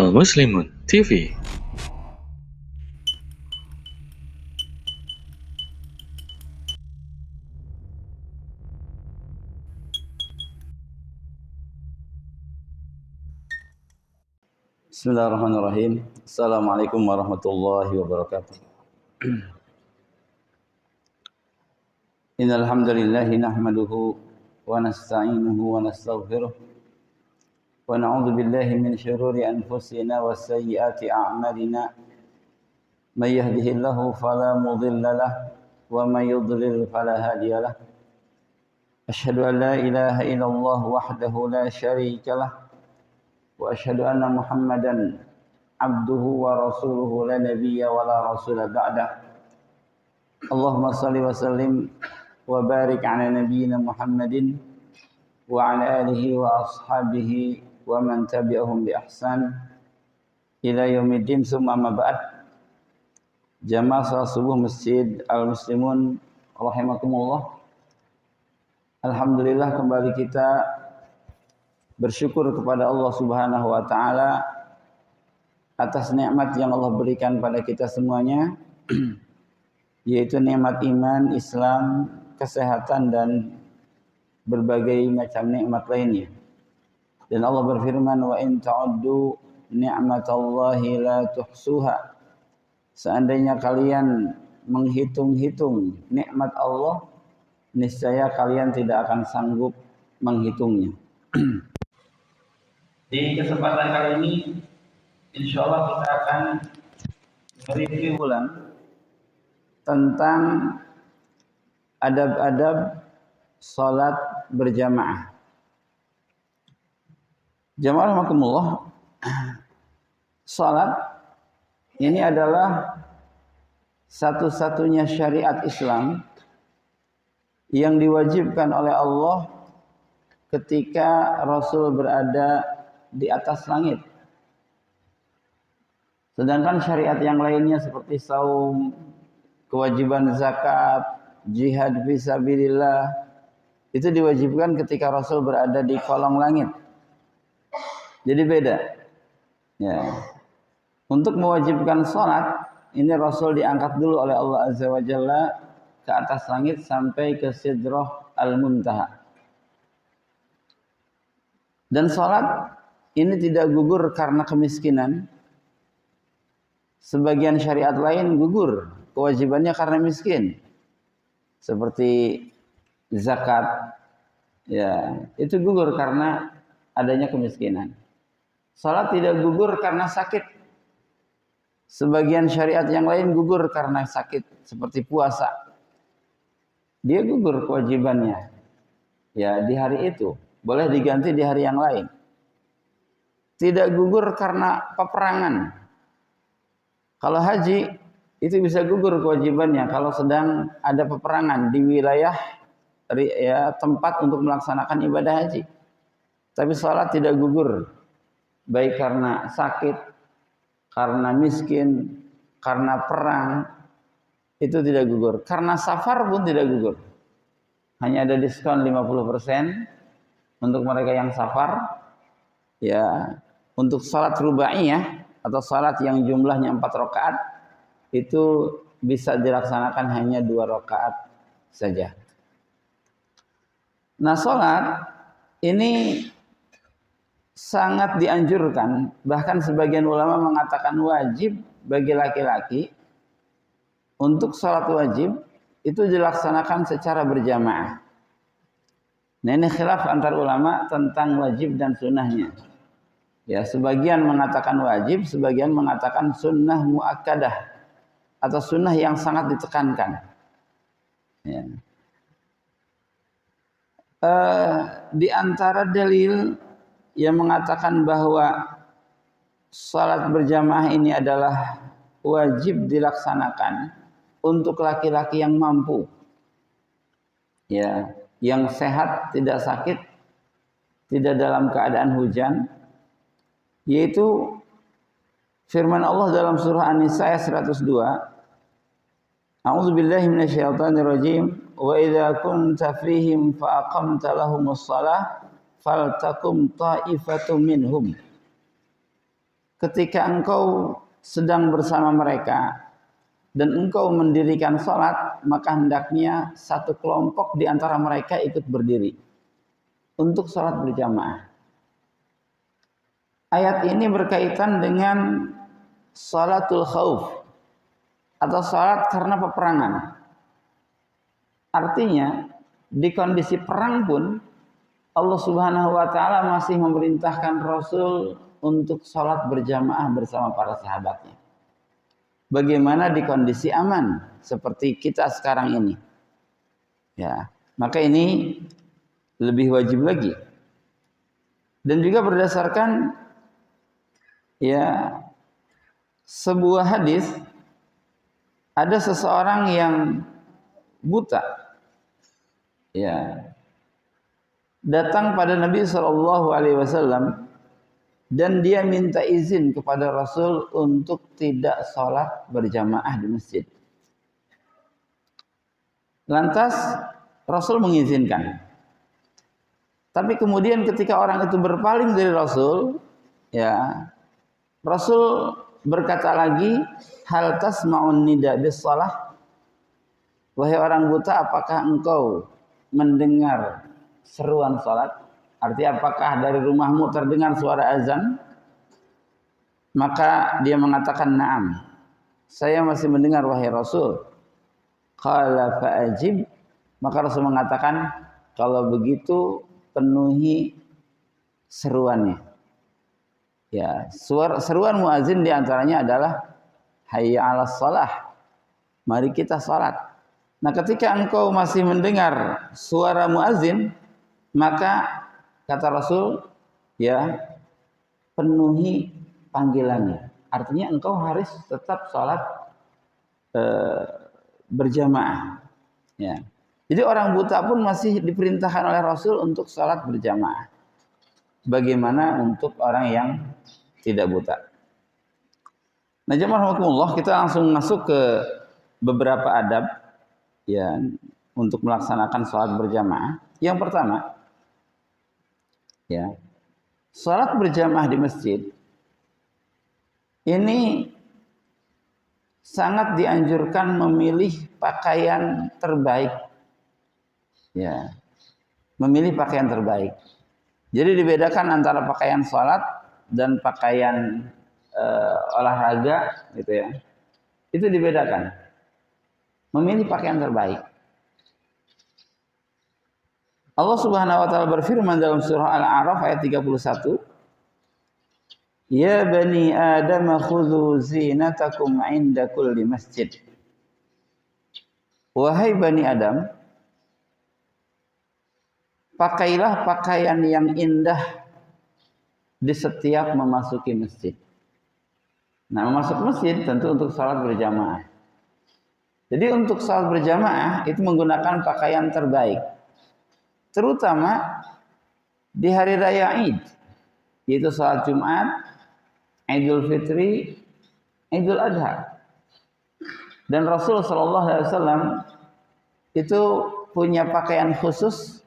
Channel Muslimun TV. Bismillahirrahmanirrahim. Assalamualaikum warahmatullahi wabarakatuh. Innal hamdalillah nahmaduhu wa nasta'inuhu wa nastaghfiruh wa na'udzu billahi min shururi anfusina wa sayyiati a'malina. May yahdihillahu fala mudilla lahu wa may yudlil fala hadiya lahu. Asyhadu an la ilaha illallah wahdahu la syarika lahu wa asyhadu anna Muhammadan abduhu wa rasuluhu la nabiyya wa la rasula ba'da. Allahumma salli wa sallim wa barik ala nabiyyina Muhammadin wa ala alihi wa ashabihi wa man tabi'ahum bi ihsan ila yaumiddin, summa ma ba'd. Jamaah salat subuh Masjid Al-Muslimun rahimakumullah. Alhamdulillah, kembali kita bersyukur kepada Allah Subhanahu wa taala atas nikmat yang Allah berikan pada kita semuanya, yaitu nikmat iman, Islam, kesehatan dan berbagai macam nikmat lainnya. Dan Allah berfirman, wa in ta'uddu ni'matallahi la tuhsuha. Seandainya kalian menghitung-hitung nikmat Allah, niscaya kalian tidak akan sanggup menghitungnya. Di kesempatan kali ini, insya Allah kita akan mereview ulang tentang adab-adab salat berjamaah. Jamaah rahimakumullah, salat ini adalah satu-satunya syariat Islam yang diwajibkan oleh Allah ketika Rasul berada di atas langit. Sedangkan syariat yang lainnya seperti saum, kewajiban zakat, jihad fisabilillah, itu diwajibkan ketika Rasul berada di kolong langit. Jadi beda. Ya. Untuk mewajibkan salat, ini Rasul diangkat dulu oleh Allah Azza wa Jalla ke atas langit sampai ke Sidrah Al-Muntaha. Dan salat ini tidak gugur karena kemiskinan. Sebagian syariat lain gugur kewajibannya karena miskin. Seperti zakat, ya, itu gugur karena adanya kemiskinan. Salat tidak gugur karena sakit. Sebagian syariat yang lain gugur karena sakit, seperti puasa. Dia gugur kewajibannya. Ya, di hari itu. Boleh diganti di hari yang lain. Tidak gugur karena peperangan. Kalau haji, itu bisa gugur kewajibannya kalau sedang ada peperangan di wilayah ya, tempat untuk melaksanakan ibadah haji. Tapi salat tidak gugur, baik karena sakit, karena miskin, karena perang, itu tidak gugur. Karena safar pun tidak gugur. Hanya ada diskon 50% untuk mereka yang safar. Ya, untuk salat rubaiyah atau salat yang jumlahnya 4 rakaat itu bisa dilaksanakan hanya 2 rakaat saja. Nah, salat ini sangat dianjurkan, bahkan sebagian ulama mengatakan wajib bagi laki-laki untuk salat wajib itu dilaksanakan secara berjamaah. Nah, ini khilaf antar ulama tentang wajib dan sunnahnya. Ya, sebagian mengatakan wajib, sebagian mengatakan sunnah muakkadah atau sunnah yang sangat ditekankan. Ya. Di antara dalil yang mengatakan bahwa salat berjamaah ini adalah wajib dilaksanakan untuk laki-laki yang mampu, ya, yang sehat, tidak sakit, tidak dalam keadaan hujan, yaitu firman Allah dalam surah An-Nisa ayat 102. A'udzubillahi minasyaitonirrajim. Wa idza kunta fihim fa aqamta lahumus shalah faltakum ta'ifatum minhum ketika engkau sedang bersama mereka dan engkau mendirikan sholat, maka hendaknya satu kelompok di antara mereka ikut berdiri untuk sholat berjamaah. Ayat ini berkaitan dengan sholatul khauf atau sholat karena peperangan. Artinya di kondisi perang pun Allah Subhanahu wa taala masih memerintahkan Rasul untuk sholat berjamaah bersama para sahabatnya. Bagaimana di kondisi aman seperti kita sekarang ini? Ya, maka ini lebih wajib lagi. Dan juga berdasarkan ya sebuah hadis, ada seseorang yang buta, ya, datang pada Nabi SAW dan dia minta izin kepada Rasul untuk tidak sholat berjamaah di masjid. Lantas Rasul mengizinkan. Tapi kemudian ketika orang itu berpaling dari Rasul, ya, Rasul berkata lagi, hal tasma'un nida bis shalah? Wahai orang buta, apakah engkau mendengar seruan salat? Artinya apakah dari rumahmu terdengar suara azan? Maka dia mengatakan na'am. Saya masih mendengar wahai Rasul. Qala fa'ajib. Maka Rasul mengatakan kalau begitu penuhi seruannya. Ya, seruan muazin diantaranya adalah hayya 'alas shalah. Mari kita salat. Nah, ketika engkau masih mendengar suara muazin, maka kata Rasul, ya, penuhi panggilannya. Artinya engkau harus tetap salat berjamaah. Ya. Jadi orang buta pun masih diperintahkan oleh Rasul untuk salat berjamaah. Bagaimana untuk orang yang tidak buta? Nah, jemaah rahimakumullah, kita langsung masuk ke beberapa adab ya untuk melaksanakan salat berjamaah. Yang pertama, ya, salat berjamaah di masjid ini sangat dianjurkan memilih pakaian terbaik. Ya, memilih pakaian terbaik. Jadi dibedakan antara pakaian salat dan pakaian olahraga, gitu ya. Itu dibedakan. Memilih pakaian terbaik. Allah Subhanahu wa taala berfirman dalam surah Al-A'raf ayat 31, ya bani Adam khudhu zinatakum 'inda kulli masjid. Wahai bani Adam, pakailah pakaian yang indah di setiap memasuki masjid. Nah, masuk masjid tentu untuk salat berjamaah. Jadi untuk salat berjamaah itu menggunakan pakaian terbaik. Terutama di hari raya Id, yaitu salat Jumat, Idul Fitri, Idul Adha. Dan Rasul sallallahu alaihi wasallam itu punya pakaian khusus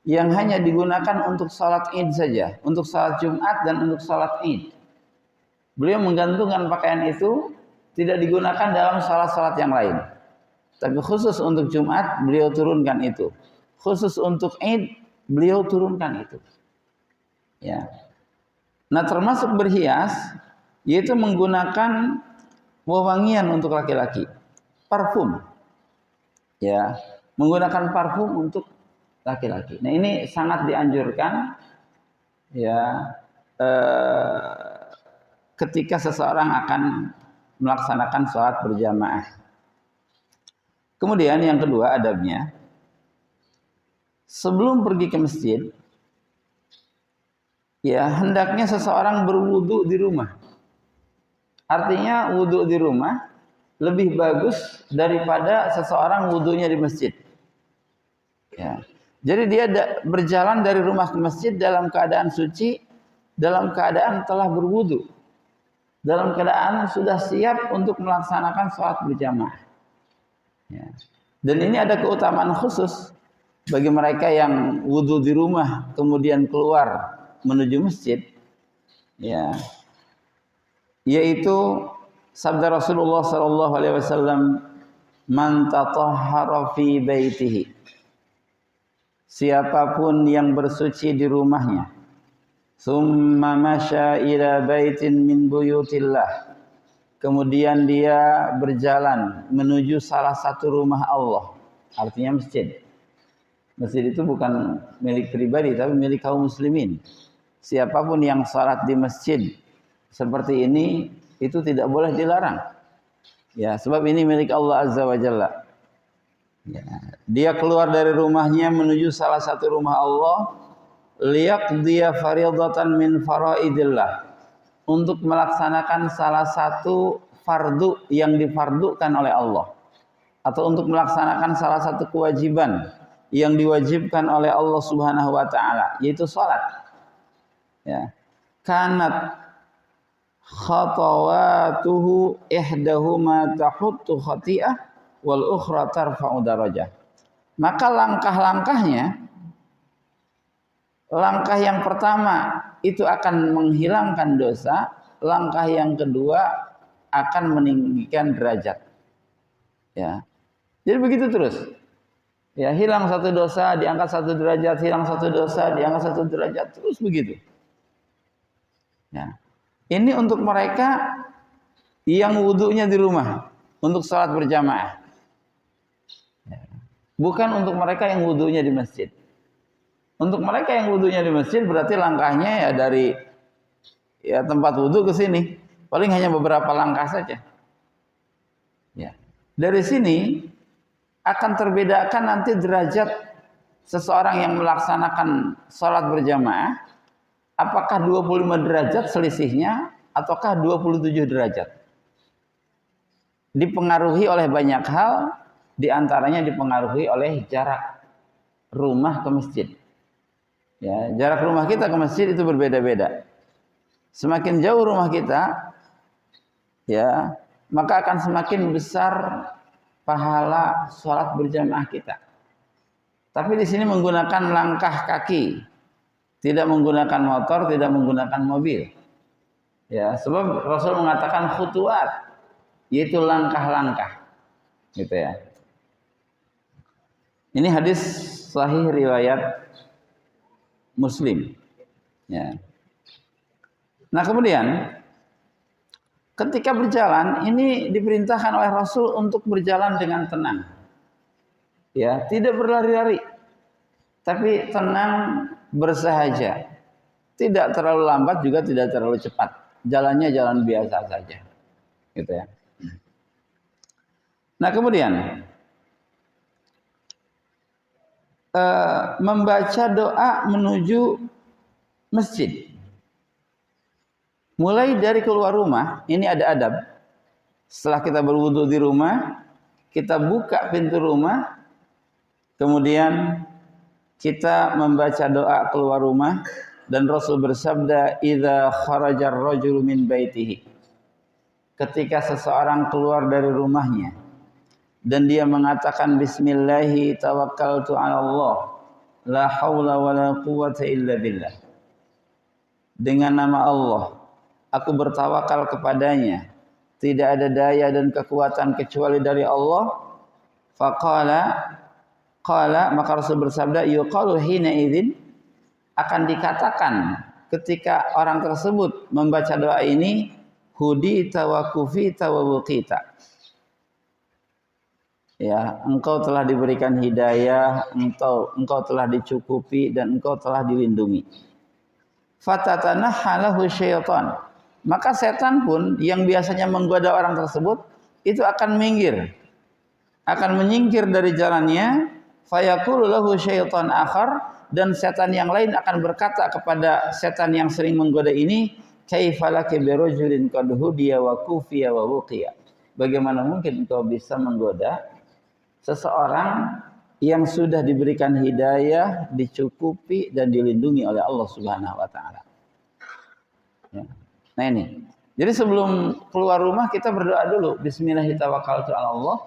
yang hanya digunakan untuk salat Id saja, untuk salat Jumat dan untuk salat Id. Beliau menggantungkan pakaian itu tidak digunakan dalam salat-salat yang lain. Tapi khusus untuk Jumat beliau turunkan itu. Khusus untuk Id beliau turunkan itu. Ya. Nah, termasuk berhias yaitu menggunakan wewangian untuk laki-laki, parfum. Ya, menggunakan parfum untuk laki-laki. Nah, ini sangat dianjurkan ya ketika seseorang akan melaksanakan sholat berjamaah. Kemudian yang kedua adabnya, sebelum pergi ke masjid, ya hendaknya seseorang berwudu di rumah. Artinya wudu di rumah lebih bagus daripada seseorang wudunya di masjid. Ya. Jadi dia berjalan dari rumah ke masjid dalam keadaan suci, dalam keadaan telah berwudu, dalam keadaan sudah siap untuk melaksanakan sholat berjamaah. Ya. Dan ini ada keutamaan khusus bagi mereka yang wudu di rumah kemudian keluar menuju masjid. Ya. yaitu sabda Rasulullah sallallahu alaihi wasallam, man tatahhara fi baitihi, siapapun yang bersuci di rumahnya, summa masya ila baitin min buyutillah, kemudian dia berjalan menuju salah satu rumah Allah, artinya masjid. Masjid itu bukan milik pribadi tapi milik kaum muslimin. Siapapun yang salat di masjid seperti ini itu tidak boleh dilarang. Ya, sebab ini milik Allah Azza wa Jalla. Ya, dia keluar dari rumahnya menuju salah satu rumah Allah, liyaqdiya fardatan min faraidillah, untuk melaksanakan salah satu fardu yang difardukan oleh Allah, atau untuk melaksanakan salah satu kewajiban yang diwajibkan oleh Allah Subhanahu wa taala, yaitu salat. Ya. Kanat khatawatuhu ihdahuma tahuttu khati'ah wal ukhra tarfa'u darajah. Maka langkah-langkahnya, langkah yang pertama itu akan menghilangkan dosa, langkah yang kedua akan meninggikan derajat. Ya. Jadi begitu terus. Ya, hilang satu dosa, diangkat satu derajat, hilang satu dosa, diangkat satu derajat, terus begitu. Ya. Ini untuk mereka yang wudunya di rumah, untuk salat berjamaah. Ya. Bukan untuk mereka yang wudunya di masjid. Untuk mereka yang wudunya di masjid berarti langkahnya ya dari ya tempat wudu ke sini, paling hanya beberapa langkah saja. Ya. Dari sini akan terbedakan nanti derajat seseorang yang melaksanakan sholat berjamaah, apakah 25 derajat selisihnya ataukah 27 derajat. Dipengaruhi oleh banyak hal, diantaranya dipengaruhi oleh jarak rumah ke masjid. Ya, jarak rumah kita ke masjid itu berbeda-beda. Semakin jauh rumah kita, ya, maka akan semakin besar pahala sholat berjamaah kita. Tapi di sini menggunakan langkah kaki, tidak menggunakan motor, tidak menggunakan mobil. Ya, sebab Rasul mengatakan khutuwat, yaitu langkah-langkah, gitu ya. Ini hadis sahih riwayat Muslim. Ya. Nah kemudian ketika berjalan, ini diperintahkan oleh Rasul untuk berjalan dengan tenang. Ya, tidak berlari-lari. Tapi tenang, bersahaja. Tidak terlalu lambat juga tidak terlalu cepat. Jalannya jalan biasa saja. Gitu ya. Nah, kemudian membaca doa menuju masjid. Mulai dari keluar rumah, ini ada adab. Setelah kita berwudu di rumah, kita buka pintu rumah, kemudian kita membaca doa keluar rumah, dan Rasul bersabda, "Idza kharajar rajulu min baitihi." Ketika seseorang keluar dari rumahnya dan dia mengatakan bismillahi tawakkaltu 'ala Allah, la haula wala quwwata illa billah. Dengan nama Allah aku bertawakal kepadanya, tidak ada daya dan kekuatan kecuali dari Allah. Qala maka Rasul bersabda, yuqalu hina idzin, akan dikatakan ketika orang tersebut membaca doa ini, hudita wa kufita wa wuqita. Ya, engkau telah diberikan hidayah, engkau telah dicukupi dan engkau telah dilindungi. Fatatanahalahu syaitan. Maka setan pun yang biasanya menggoda orang tersebut itu akan minggir, akan menyingkir dari jalannya. Fayaqulu lahu syaitan akhar, dan setan yang lain akan berkata kepada setan yang sering menggoda ini, kaifalaki birajulin qad hudiya wa kufiya wa wuqiya. Bagaimana mungkin engkau bisa menggoda seseorang yang sudah diberikan hidayah, dicukupi dan dilindungi oleh Allah Subhanahu wa taala. Ya. Nah ini. Jadi sebelum keluar rumah kita berdoa dulu, bismillahirrahmanirrahim, Allah,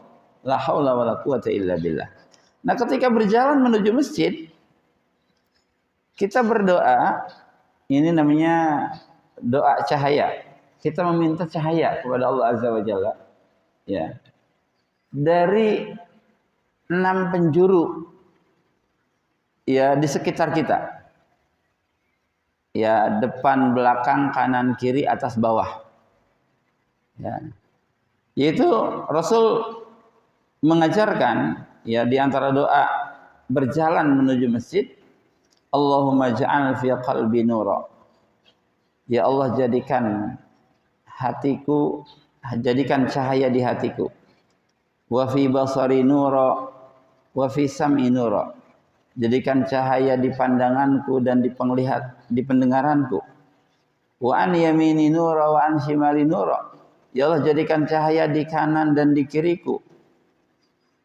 la haula wala quwata illa billah. Nah, ketika berjalan menuju masjid, kita berdoa, ini namanya doa cahaya. kita meminta cahaya kepada Allah Azza wa Jalla, ya, dari 6 penjuru, ya, di sekitar kita, ya, depan, belakang, kanan, kiri, atas, bawah, ya. Yaitu Rasul mengajarkan, ya, di antara doa berjalan menuju masjid, Allahumma ja'al fi qalbi nura. Ya Allah, jadikan hatiku, jadikan cahaya di hatiku. Wa fi basari nura wa fi sam'i nura. Jadikan cahaya di pandanganku dan di pendengaranku. Wa an yamini nura wa an shimali nura. Ya Allah, jadikan cahaya di kanan dan di kiriku.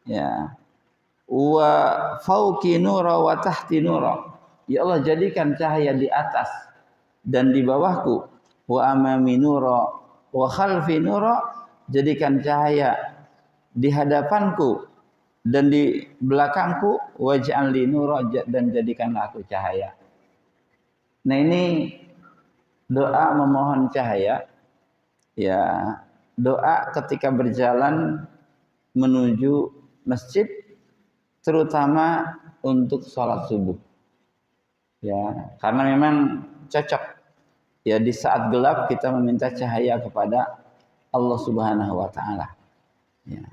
Ya. Wa fauqi nura wa tahti nura. Ya Allah, jadikan cahaya di atas dan di bawahku. Wa amami nura wa khalfi nura. Jadikan cahaya di hadapanku dan di belakangku. Waj'al li nura, dan jadikanlah aku cahaya. Nah, ini doa memohon cahaya, ya, doa ketika berjalan menuju masjid, terutama untuk sholat subuh, ya, karena memang cocok, ya, di saat gelap kita meminta cahaya kepada Allah Subhanahu wa Ta'ala, ya.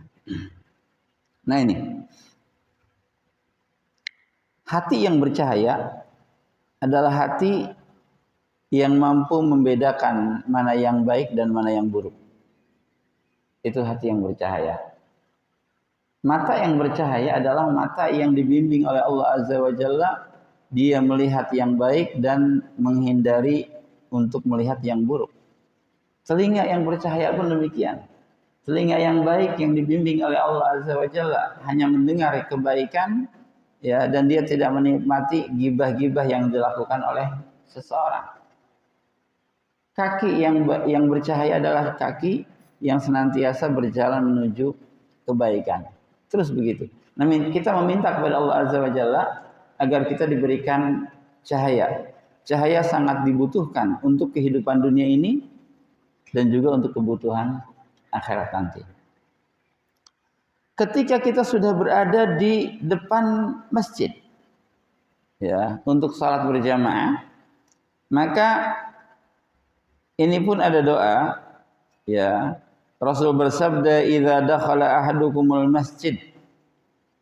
Nah, ini hati yang bercahaya adalah hati yang mampu membedakan mana yang baik dan mana yang buruk. Itu hati yang bercahaya. Mata yang bercahaya adalah mata yang dibimbing oleh Allah Azza wa Jalla. Dia melihat yang baik dan menghindari untuk melihat yang buruk. Telinga yang bercahaya pun demikian. Telinga yang baik yang dibimbing oleh Allah Azza wa Jalla hanya mendengar kebaikan, ya, dan dia tidak menikmati gibah-gibah yang dilakukan oleh seseorang. Kaki yang bercahaya adalah kaki yang senantiasa berjalan menuju kebaikan. Terus begitu. Nah, kita meminta kepada Allah Azza wa Jalla agar kita diberikan cahaya. Cahaya sangat dibutuhkan untuk kehidupan dunia ini dan juga untuk kebutuhan akhirat nanti. Ketika kita sudah berada di depan masjid, ya, untuk salat berjamaah, maka ini pun ada doa, ya. Rasul bersabda, "Idza dakhala ahadukumul masjid."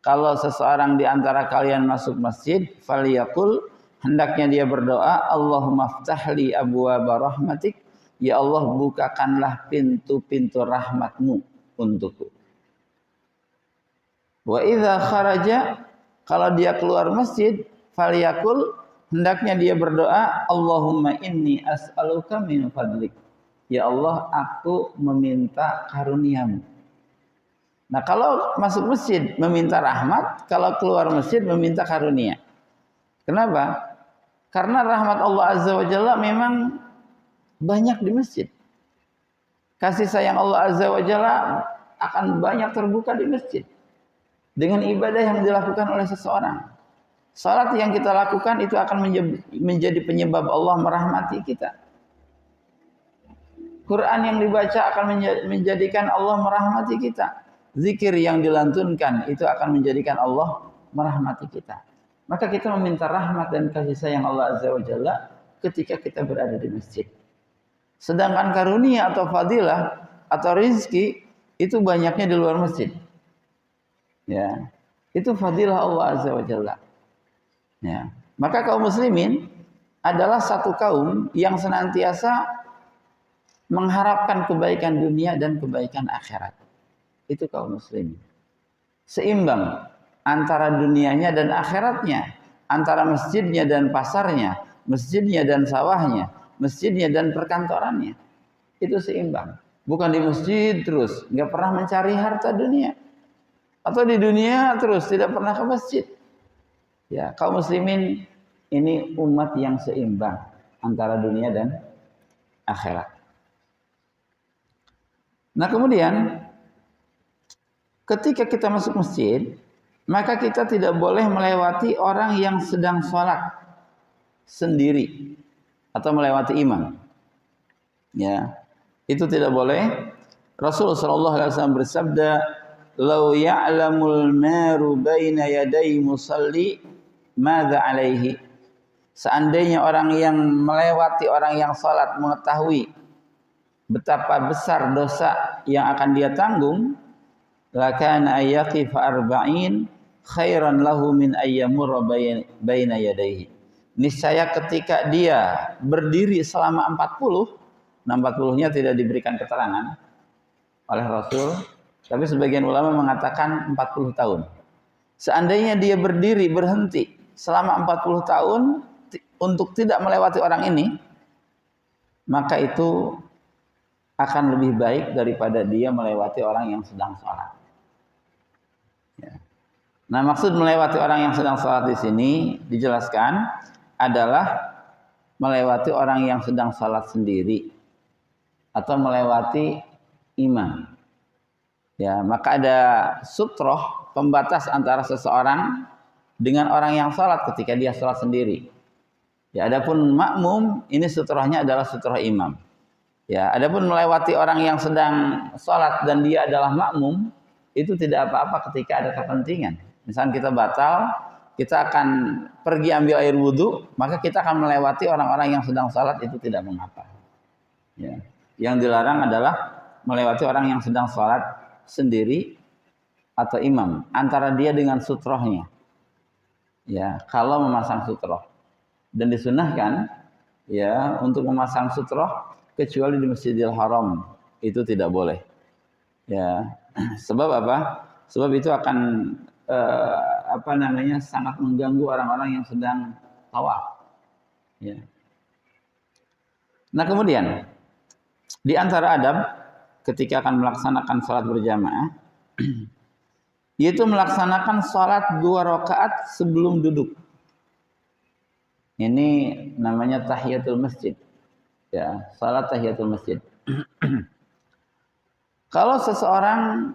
Kalau seseorang di antara kalian masuk masjid, falyaqul, hendaknya dia berdoa, Allahumma ftahli abwaaba rahmatik, ya Allah, bukakanlah pintu-pintu rahmatmu untukku. Wa idza kharaja, kalau dia keluar masjid, falyaqul, hendaknya dia berdoa, Allahumma inni as'aluka min fadlik. Ya Allah, aku meminta karuniamu. Nah, kalau masuk masjid meminta rahmat, kalau keluar masjid meminta karunia. Kenapa? Karena rahmat Allah Azza wa Jalla memang banyak di masjid. Kasih sayang Allah Azza wa Jalla akan banyak terbuka di masjid dengan ibadah yang dilakukan oleh seseorang. Salat yang kita lakukan itu akan menjadi penyebab Allah merahmati kita. Quran yang dibaca akan menjadikan Allah merahmati kita. Zikir yang dilantunkan itu akan menjadikan Allah merahmati kita. Maka kita meminta rahmat dan kasih sayang Allah Azza wa Jalla ketika kita berada di masjid. Sedangkan karunia atau fadilah atau rizki itu banyaknya di luar masjid. Ya, itu fadilah Allah Azza wa Jalla. Ya, maka kaum muslimin adalah satu kaum yang senantiasa mengharapkan kebaikan dunia dan kebaikan akhirat. Itu kaum muslimin. Seimbang antara dunianya dan akhiratnya, antara masjidnya dan pasarnya, masjidnya dan sawahnya, masjidnya dan perkantorannya. Itu seimbang. Bukan di masjid terus, nggak pernah mencari harta dunia. Atau di dunia terus, tidak pernah ke masjid. Ya, kaum muslimin ini umat yang seimbang antara dunia dan akhirat. Nah, kemudian ketika kita masuk masjid, maka kita tidak boleh melewati orang yang sedang sholat sendiri atau melewati imam. Ya, Itu tidak boleh. Rasulullah sallallahu alaihi wasallam bersabda, "Lau ya'lamul maru baina yaday musalli madza alaihi." Seandainya orang yang melewati orang yang salat mengetahui betapa besar dosa yang akan dia tanggung, lakana ayyaqifa arba'in khairan lahu min ayyamurra baina yadayhi. Niscaya ketika dia berdiri selama 40, nah 40-nya tidak diberikan keterangan oleh Rasul, tapi sebagian ulama mengatakan 40 tahun. Seandainya dia berdiri berhenti selama 40 tahun untuk tidak melewati orang ini, maka itu akan lebih baik daripada dia melewati orang yang sedang sholat. Ya. Nah, maksud melewati orang yang sedang sholat di sini dijelaskan adalah melewati orang yang sedang sholat sendiri atau melewati imam. Ya, maka ada sutroh pembatas antara seseorang dengan orang yang sholat ketika dia sholat sendiri. Ya, adapun makmum ini sutrohnya adalah sutroh imam. Ya, adapun melewati orang yang sedang sholat dan dia adalah makmum, itu tidak apa-apa ketika ada kepentingan. Misalnya kita batal, kita akan pergi ambil air wudhu, maka kita akan melewati orang-orang yang sedang sholat, itu tidak mengapa. Ya. Yang dilarang adalah melewati orang yang sedang sholat sendiri atau imam, antara dia dengan sutrohnya. Ya, kalau memasang sutroh. Dan disunahkan ya untuk memasang sutroh kecuali di Masjidil Haram, itu tidak boleh. Ya, sebab apa? Sebab itu akan sangat mengganggu orang-orang yang sedang tawaf. Ya. Nah, kemudian di antara adab ketika akan melaksanakan sholat berjamaah, yaitu melaksanakan sholat 2 rakaat sebelum duduk. Ini namanya tahiyatul masjid. Ya, salat tahiyatul masjid. Kalau seseorang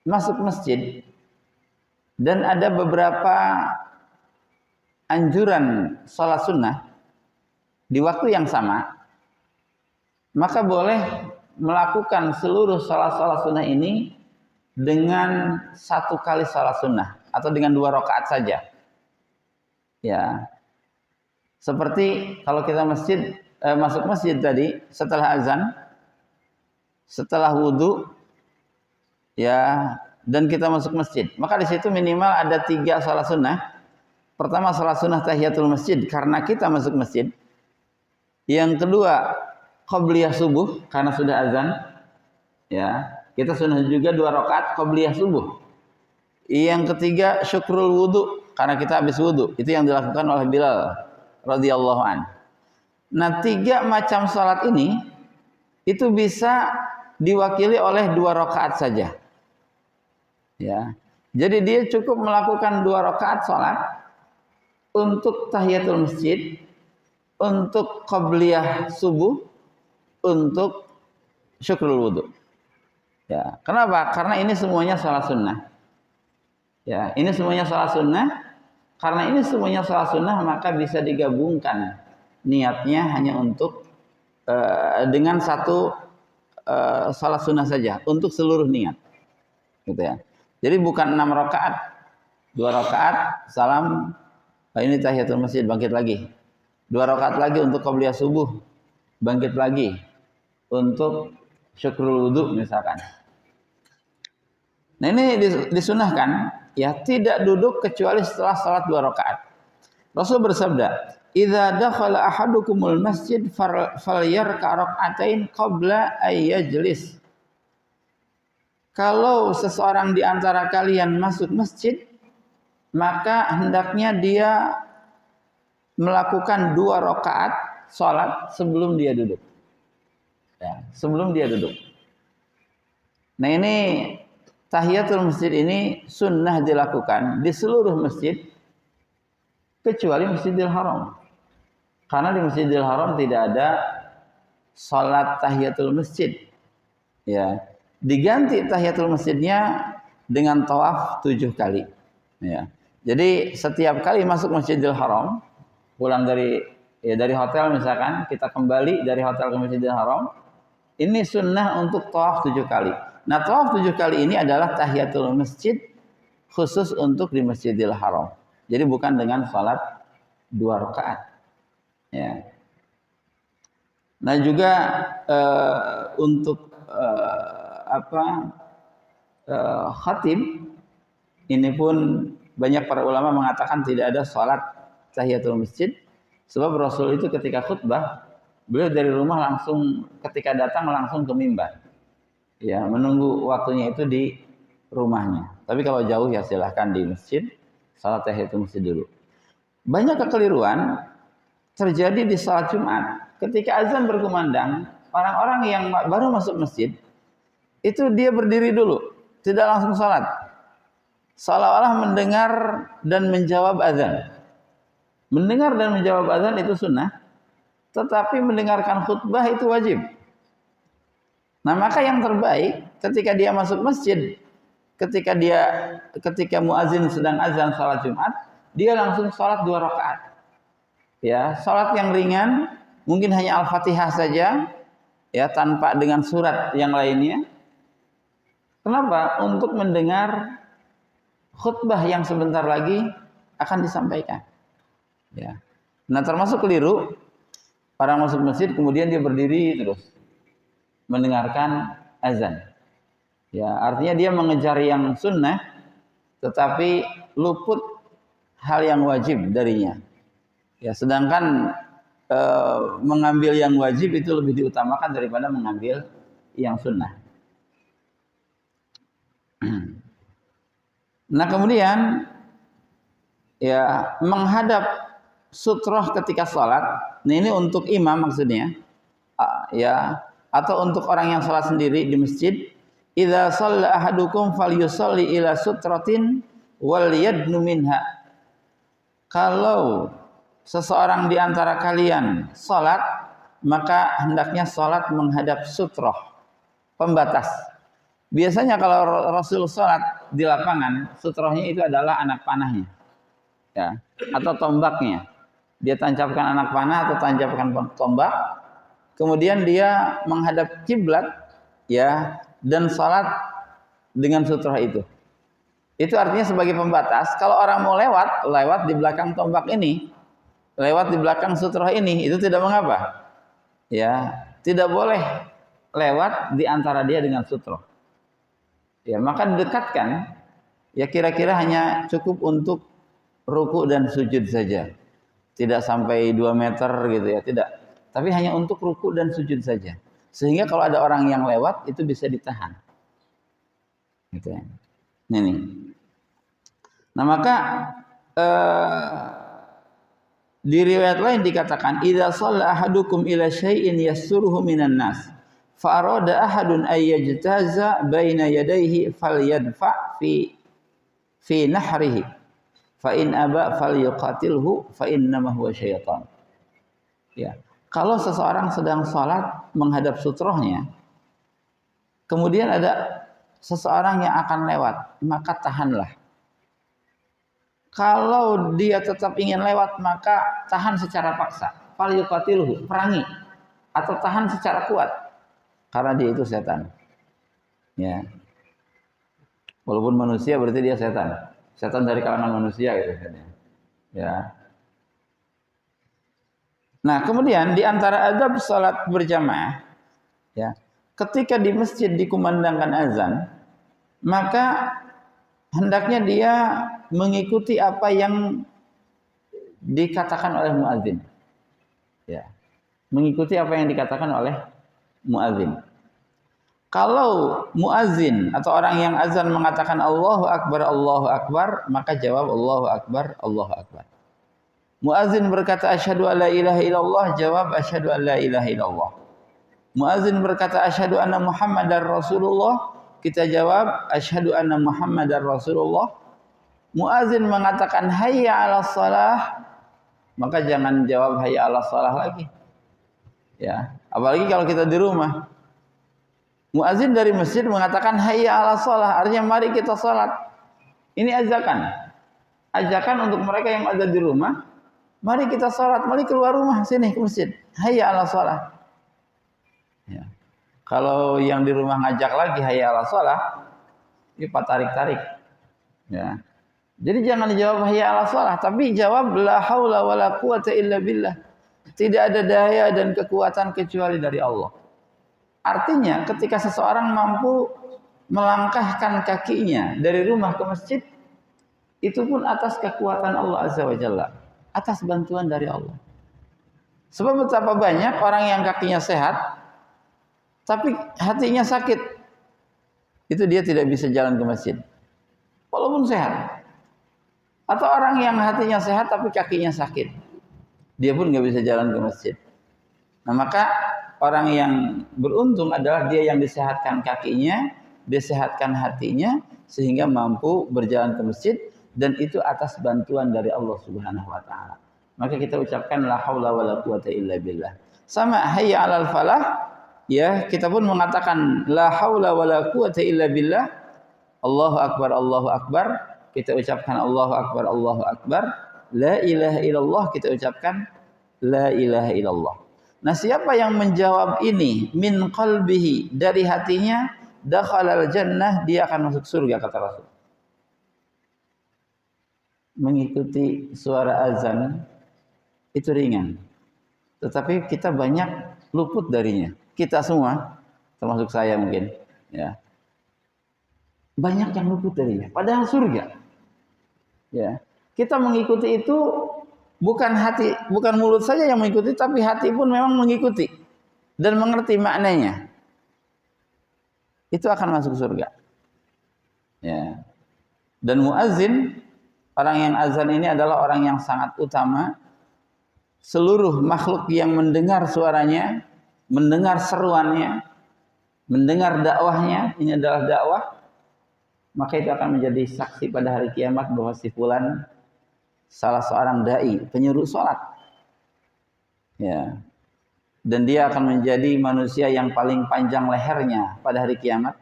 masuk masjid dan ada beberapa anjuran salat sunnah di waktu yang sama, maka boleh melakukan seluruh salat-salat sunnah ini dengan 1 kali salat sunnah atau dengan 2 rakaat saja. Ya, seperti kalau kita masuk masjid tadi setelah azan, setelah wudhu, ya, dan kita masuk masjid, maka di situ minimal ada 3 salat sunnah. Pertama, salat sunnah tahiyatul masjid karena kita masuk masjid. Yang kedua, qabliyah subuh karena sudah azan. Ya, kita sunnah juga 2 rakaat qabliyah subuh. Yang ketiga, syukrul wudhu karena kita habis wudhu. Itu yang dilakukan oleh Bilal radhiyallahu anhu. Nah, 3 macam salat ini itu bisa diwakili oleh 2 rakaat saja. Ya. Jadi dia cukup melakukan 2 rakaat salat untuk tahiyatul masjid, untuk qabliyah subuh, untuk syukrul wudhu. Ya, kenapa? Karena ini semuanya salat sunnah. Ya, ini semuanya salat sunnah. Karena ini semuanya salat sunnah, maka bisa digabungkan niatnya hanya untuk dengan 1 salat sunnah saja untuk seluruh niat, gitu ya. Jadi bukan 6 rakaat, 2 rakaat salam, ini tahiyatul masjid, bangkit lagi, 2 rakaat lagi untuk qabliyah subuh, bangkit lagi untuk syukrul wudhu misalkan. Nah, ini disunahkan, ya, tidak duduk kecuali setelah salat 2 rakaat. Rasul bersabda, "Idza dakhala ahadukumul masjid falyarka rak'atain qabla ay yajlis." Kalau seseorang di antara kalian masuk masjid, maka hendaknya dia melakukan 2 rakaat salat sebelum dia duduk. Ya, sebelum dia duduk. Nah, ini tahiyatul masjid ini sunnah dilakukan di seluruh masjid kecuali Masjidil Haram. Karena di Masjidil Haram tidak ada salat tahiyatul masjid. Ya, diganti tahiyatul masjidnya dengan tawaf 7 kali. Ya. Jadi setiap kali masuk Masjidil Haram, pulang dari hotel misalkan, kita kembali dari hotel ke Masjidil Haram, Ini sunnah untuk tawaf 7 kali. Nah, tawaf 7 kali ini adalah tahiyatul masjid khusus untuk di Masjidil Haram. Jadi bukan dengan salat 2 rakaat. Ya. Nah, juga untuk khatib ini pun banyak para ulama mengatakan tidak ada salat tahiyatul masjid, sebab Rasul itu ketika khutbah beliau dari rumah langsung ketika datang langsung ke mimbar. Ya, menunggu waktunya itu di rumahnya. Tapi kalau jauh ya silahkan di masjid salat tahiyatul masjid dulu. Banyak kekeliruan terjadi di salat Jumat. Ketika azan berkumandang, orang-orang yang baru masuk masjid itu dia berdiri dulu, tidak langsung salat. Seolah-olah mendengar dan menjawab azan. Mendengar dan menjawab azan itu sunnah, tetapi mendengarkan khutbah itu wajib. Nah, maka yang terbaik ketika dia masuk masjid, ketika muazin sedang azan salat Jumat, dia langsung salat 2 rakaat. Ya, salat yang ringan, mungkin hanya Al-Fatihah saja, ya, tanpa dengan surat yang lainnya. Kenapa? Untuk mendengar khutbah yang sebentar lagi akan disampaikan. Ya. Nah, termasuk keliru orang masuk masjid kemudian dia berdiri terus mendengarkan azan. Ya, artinya dia mengejar yang sunnah tetapi luput hal yang wajib darinya. Ya, sedangkan mengambil yang wajib itu lebih diutamakan daripada mengambil yang sunnah. Nah, kemudian ya menghadap sutroh ketika sholat. Nah, ini untuk imam maksudnya, ya, atau untuk orang yang sholat sendiri di masjid. Idza shalla ahadukum falyusalli ila sutratin wal yadnu minha. Kalau seseorang di antara kalian sholat, maka hendaknya sholat menghadap sutroh, pembatas. Biasanya kalau Rasul sholat di lapangan, sutrohnya itu adalah anak panahnya, ya, atau tombaknya. Dia tancapkan anak panah atau tancapkan tombak, kemudian dia menghadap kiblat, ya, dan sholat dengan sutroh itu. Itu artinya sebagai pembatas. Kalau orang mau lewat di belakang tombak ini, lewat di belakang sutroh ini, itu tidak mengapa. Ya, tidak boleh lewat di antara dia dengan sutroh. Ya, maka didekatkan, ya kira-kira hanya cukup untuk ruku dan sujud saja. Tidak sampai 2 meter gitu ya, tidak. Tapi hanya untuk ruku dan sujud saja. Sehingga kalau ada orang yang lewat, itu bisa ditahan. Gitu ya. Ini. Nah, maka di riwayat lain dikatakan, idza shalla ahadukum ila syai'in yassuruhu minan nas. Fa'arada ahadun ayyajtaza baina yadayhi falyadfa fi nahrihi fa in aba falyuqatilhu fa innama huwa syaitan. Ya, kalau seseorang sedang salat menghadap sutrohnya, kemudian ada seseorang yang akan lewat, maka tahanlah. Kalau dia tetap ingin lewat, maka tahan secara paksa, falyuqatilhu, perangi, atau tahan secara kuat. Karena dia itu setan. Ya. Walaupun manusia berarti dia setan. Setan dari kalangan manusia gitu. Ya. Nah, kemudian di antara adab salat berjamaah, ya, ketika di masjid dikumandangkan azan, maka hendaknya dia mengikuti apa yang dikatakan oleh muadzin. Ya. Mengikuti apa yang dikatakan oleh muadzin. Kalau muadzin atau orang yang azan mengatakan Allahu Akbar, maka jawab Allahu Akbar, Allahu Akbar. Muadzin berkata asyhadu alla ilaha illallah, jawab asyhadu alla ilaha illallah. Muadzin berkata asyhadu anna Muhammadar Rasulullah, kita jawab asyhadu anna Muhammadar Rasulullah. Muadzin mengatakan hayya 'alas shalah, maka jangan jawab hayya 'alas shalah lagi. Ya, apalagi kalau kita di rumah. Muadzin dari masjid mengatakan hayya 'alas shalah, artinya mari kita salat. Ini ajakan. Ajakan untuk mereka yang ada di rumah, mari kita salat, mari keluar rumah sini ke masjid. Hayya 'alas shalah. Ya. Kalau yang di rumah ngajak lagi hayya 'alas shalah, itu tarik-tarik. Ya. Jadi jangan dijawab hayya 'alas shalah, tapi jawab la haula wala quwata illa billah. Tidak ada daya dan kekuatan kecuali dari Allah. Artinya ketika seseorang mampu melangkahkan kakinya dari rumah ke masjid, itu pun atas kekuatan Allah Azza wa Jalla, atas bantuan dari Allah. Sebab betapa banyak orang yang kakinya sehat, tapi hatinya sakit, itu dia tidak bisa jalan ke masjid, walaupun sehat. Atau orang yang hatinya sehat tapi kakinya sakit, dia pun nggak bisa jalan ke masjid. Nah maka orang yang beruntung adalah dia yang disehatkan kakinya, disehatkan hatinya, sehingga mampu berjalan ke masjid, dan itu atas bantuan dari Allah Subhanahu wa taala. Maka kita ucapkan la haula wala quwata illa billah. Sama hayya 'alal falah, ya, kita pun mengatakan la haula wala quwata illa billah. Allahu akbar, Allahu akbar. Kita ucapkan Allahu akbar, Allahu akbar. La ilaha illallah, kita ucapkan la ilaha illallah. Nah, siapa yang menjawab ini min qalbihi, dari hatinya, dakhalal jannah, dia akan masuk surga, kata Rasul. Mengikuti suara azan itu ringan, tetapi kita banyak luput darinya. Kita semua, termasuk saya mungkin, ya, banyak yang luput darinya. Padahal surga. Ya, kita mengikuti itu bukan hati, bukan mulut saja yang mengikuti, tapi hati pun memang mengikuti dan mengerti maknanya. Itu akan masuk surga. Ya. Dan muazin, orang yang azan ini adalah orang yang sangat utama. Seluruh makhluk yang mendengar suaranya, mendengar seruannya, mendengar dakwahnya, ini adalah dakwah, maka itu akan menjadi saksi pada hari kiamat bahwa si fulan salah seorang dai, penyuruh sholat. Ya. Dan dia akan menjadi manusia yang paling panjang lehernya pada hari kiamat.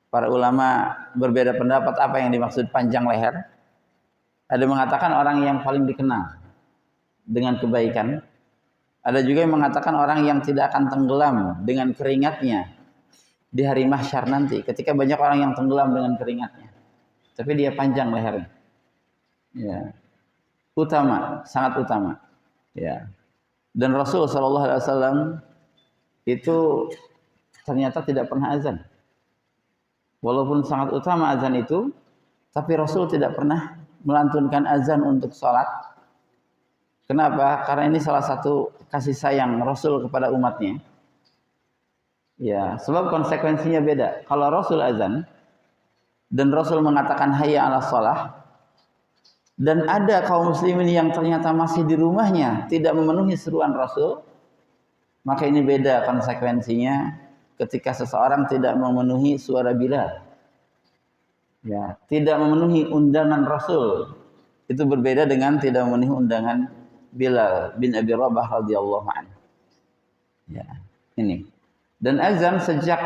Para ulama berbeda pendapat apa yang dimaksud panjang leher. Ada mengatakan orang yang paling dikenal dengan kebaikan. Ada juga yang mengatakan orang yang tidak akan tenggelam dengan keringatnya di hari mahsyar nanti, ketika banyak orang yang tenggelam dengan keringatnya, tapi dia panjang lehernya. Ya. Utama, sangat utama. Ya. Dan Rasul sallallahu alaihi wasallam itu ternyata tidak pernah azan. Walaupun sangat utama azan itu, tapi Rasul tidak pernah melantunkan azan untuk sholat. Kenapa? Karena ini salah satu kasih sayang Rasul kepada umatnya. Ya, sebab konsekuensinya beda. Kalau Rasul azan dan Rasul mengatakan hayya 'alas shalah, dan ada kaum muslimin yang ternyata masih di rumahnya tidak memenuhi seruan Rasul, maka ini beda konsekuensinya ketika seseorang tidak memenuhi suara Bilal. Ya, tidak memenuhi undangan Rasul. Itu berbeda dengan tidak memenuhi undangan Bilal bin Abi Rabah radhiyallahu anhu. Ya, ini. Dan azan sejak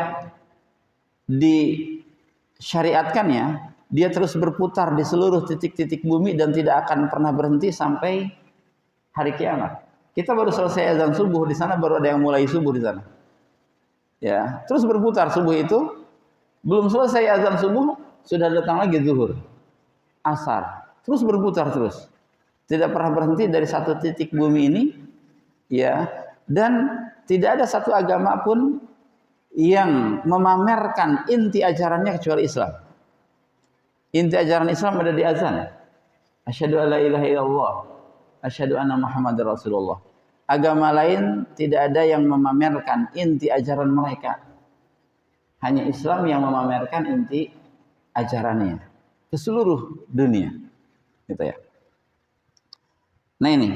disyariatkannya, dia terus berputar di seluruh titik-titik bumi dan tidak akan pernah berhenti sampai hari kiamat. Kita baru selesai azan subuh, di sana baru ada yang mulai subuh di sana. Ya, terus berputar subuh itu, belum selesai azan subuh, sudah datang lagi zuhur, asar, terus berputar terus. Tidak pernah berhenti dari satu titik bumi ini, ya. Dan tidak ada satu agama pun yang memamerkan inti ajarannya kecuali Islam. Inti ajaran Islam ada di azan. Asyhadu alla ilaha illallah, asyhadu anna Muhammadar Rasulullah. Agama lain tidak ada yang memamerkan inti ajaran mereka. Hanya Islam yang memamerkan inti ajarannya ke seluruh dunia. Gitu ya. Nah ini.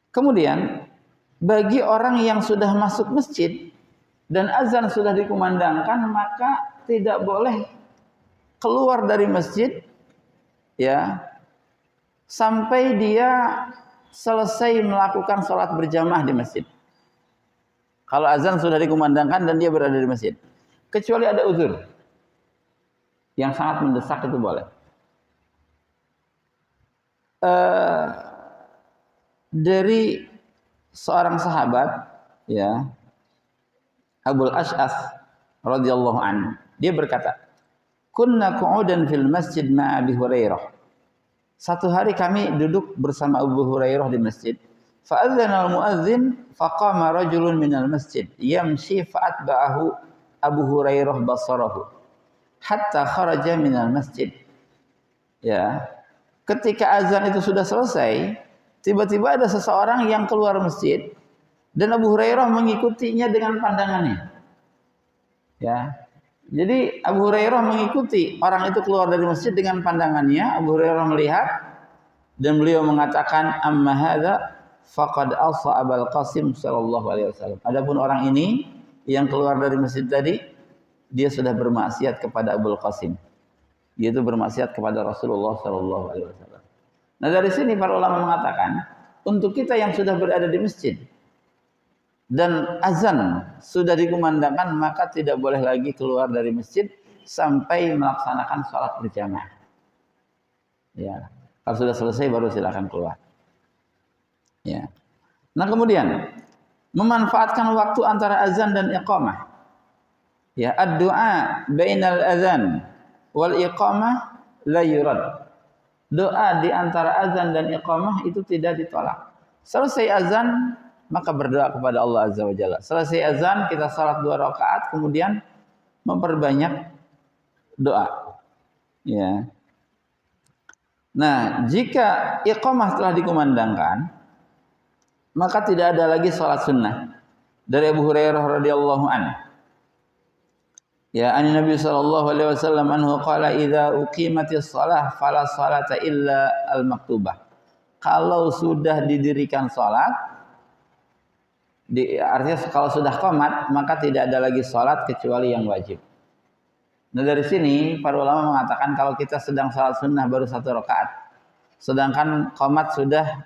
Kemudian bagi orang yang sudah masuk masjid dan azan sudah dikumandangkan, maka tidak boleh keluar dari masjid, ya, sampai dia selesai melakukan sholat berjamaah di masjid. Kalau azan sudah dikumandangkan dan dia berada di masjid, kecuali ada uzur yang sangat mendesak, itu boleh. Dari seorang sahabat, ya, Abul Ash'as radhiyallahu anhu, dia berkata, "Kunna qu'udan fil masjid ma'a Abi Hurairah." Satu hari kami duduk bersama Abu Hurairah di masjid. Fa'adzana al-mu'adzin faqama rajulun minal masjid yamshi fa'atba'ahu Abu Hurairah basarahu hatta kharaja minal masjid. Ya. Ketika azan itu sudah selesai, tiba-tiba ada seseorang yang keluar masjid dan Abu Hurairah mengikutinya dengan pandangannya. Ya. Jadi Abu Hurairah mengikuti orang itu keluar dari masjid dengan pandangannya. Abu Hurairah melihat dan beliau mengatakan, "Amma hadza faqad asa Abul Qasim sallallahu alaihi wasallam." Adapun orang ini yang keluar dari masjid tadi, dia sudah bermaksiat kepada Abul Qasim. Yaitu bermaksiat kepada Rasulullah sallallahu alaihi wasallam. Nah, dari sini para ulama mengatakan, untuk kita yang sudah berada di masjid dan azan sudah dikumandangkan, maka tidak boleh lagi keluar dari masjid sampai melaksanakan sholat berjamaah. Ya, kalau sudah selesai baru silakan keluar. Ya. Nah, kemudian memanfaatkan waktu antara azan dan iqamah. Ya, ad-du'a bainal azan wal iqamah la yurad. Doa di antara azan dan iqamah itu tidak ditolak. Selesai azan maka berdoa kepada Allah Azza wa Jalla. Selesai azan kita salat 2 rakaat, kemudian memperbanyak doa. Ya. Nah, jika iqamah telah dikumandangkan, maka tidak ada lagi salat sunnah. Dari Abu Hurairah radhiyallahu anhu. Ya, an Nabi sallallahu alaihi wasallam anhu qala idza uqimatis shalah fala salata illa al-maktubah. Kalau sudah didirikan salat, artinya kalau sudah qomat maka tidak ada lagi salat kecuali yang wajib. Nah, dari sini para ulama mengatakan kalau kita sedang salat sunnah baru 1 rakaat, sedangkan qomat sudah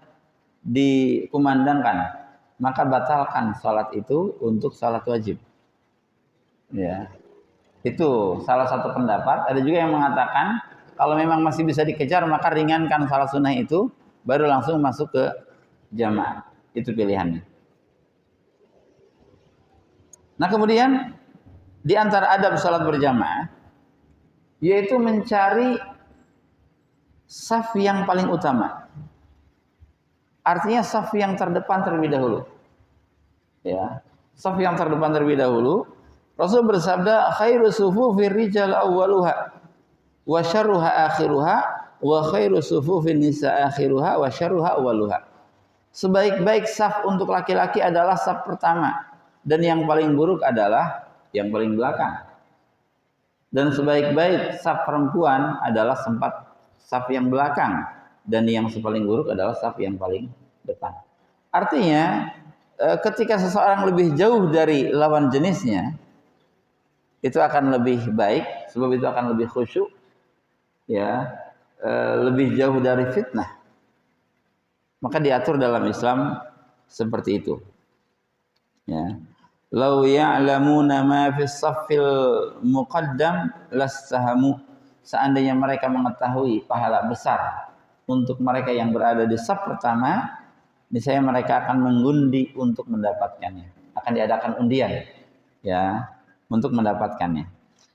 dikumandangkan, maka batalkan salat itu untuk salat wajib. Ya. Itu salah satu pendapat. Ada juga yang mengatakan kalau memang masih bisa dikejar maka ringankan salat sunnah itu, baru langsung masuk ke jamaah. Itu pilihannya. Nah, kemudian di antara adab salat berjamaah yaitu mencari saf yang paling utama. Artinya saf yang terdepan terlebih dahulu. Ya, saf yang terdepan terlebih dahulu. Rasul bersabda, khairu sufufir rijal awwaluha wa syarruha akhiruha wa khairu sufufin nisa akhiruha wa syarruha awwaluha. Sebaik-baik saf untuk laki-laki adalah saf pertama dan yang paling buruk adalah yang paling belakang. Dan sebaik-baik saf perempuan adalah saf yang belakang dan yang paling buruk adalah saf yang paling depan. Artinya ketika seseorang lebih jauh dari lawan jenisnya, itu akan lebih baik, sebab itu akan lebih khusyuk, ya, lebih jauh dari fitnah. Maka diatur dalam Islam seperti itu. Ya. Lau ya'lamuna ma fis saffil muqaddam lastahamu. Seandainya mereka mengetahui pahala besar untuk mereka yang berada di saf pertama, niscaya mereka akan mengundi untuk mendapatkannya. Akan diadakan undian, ya, untuk mendapatkannya.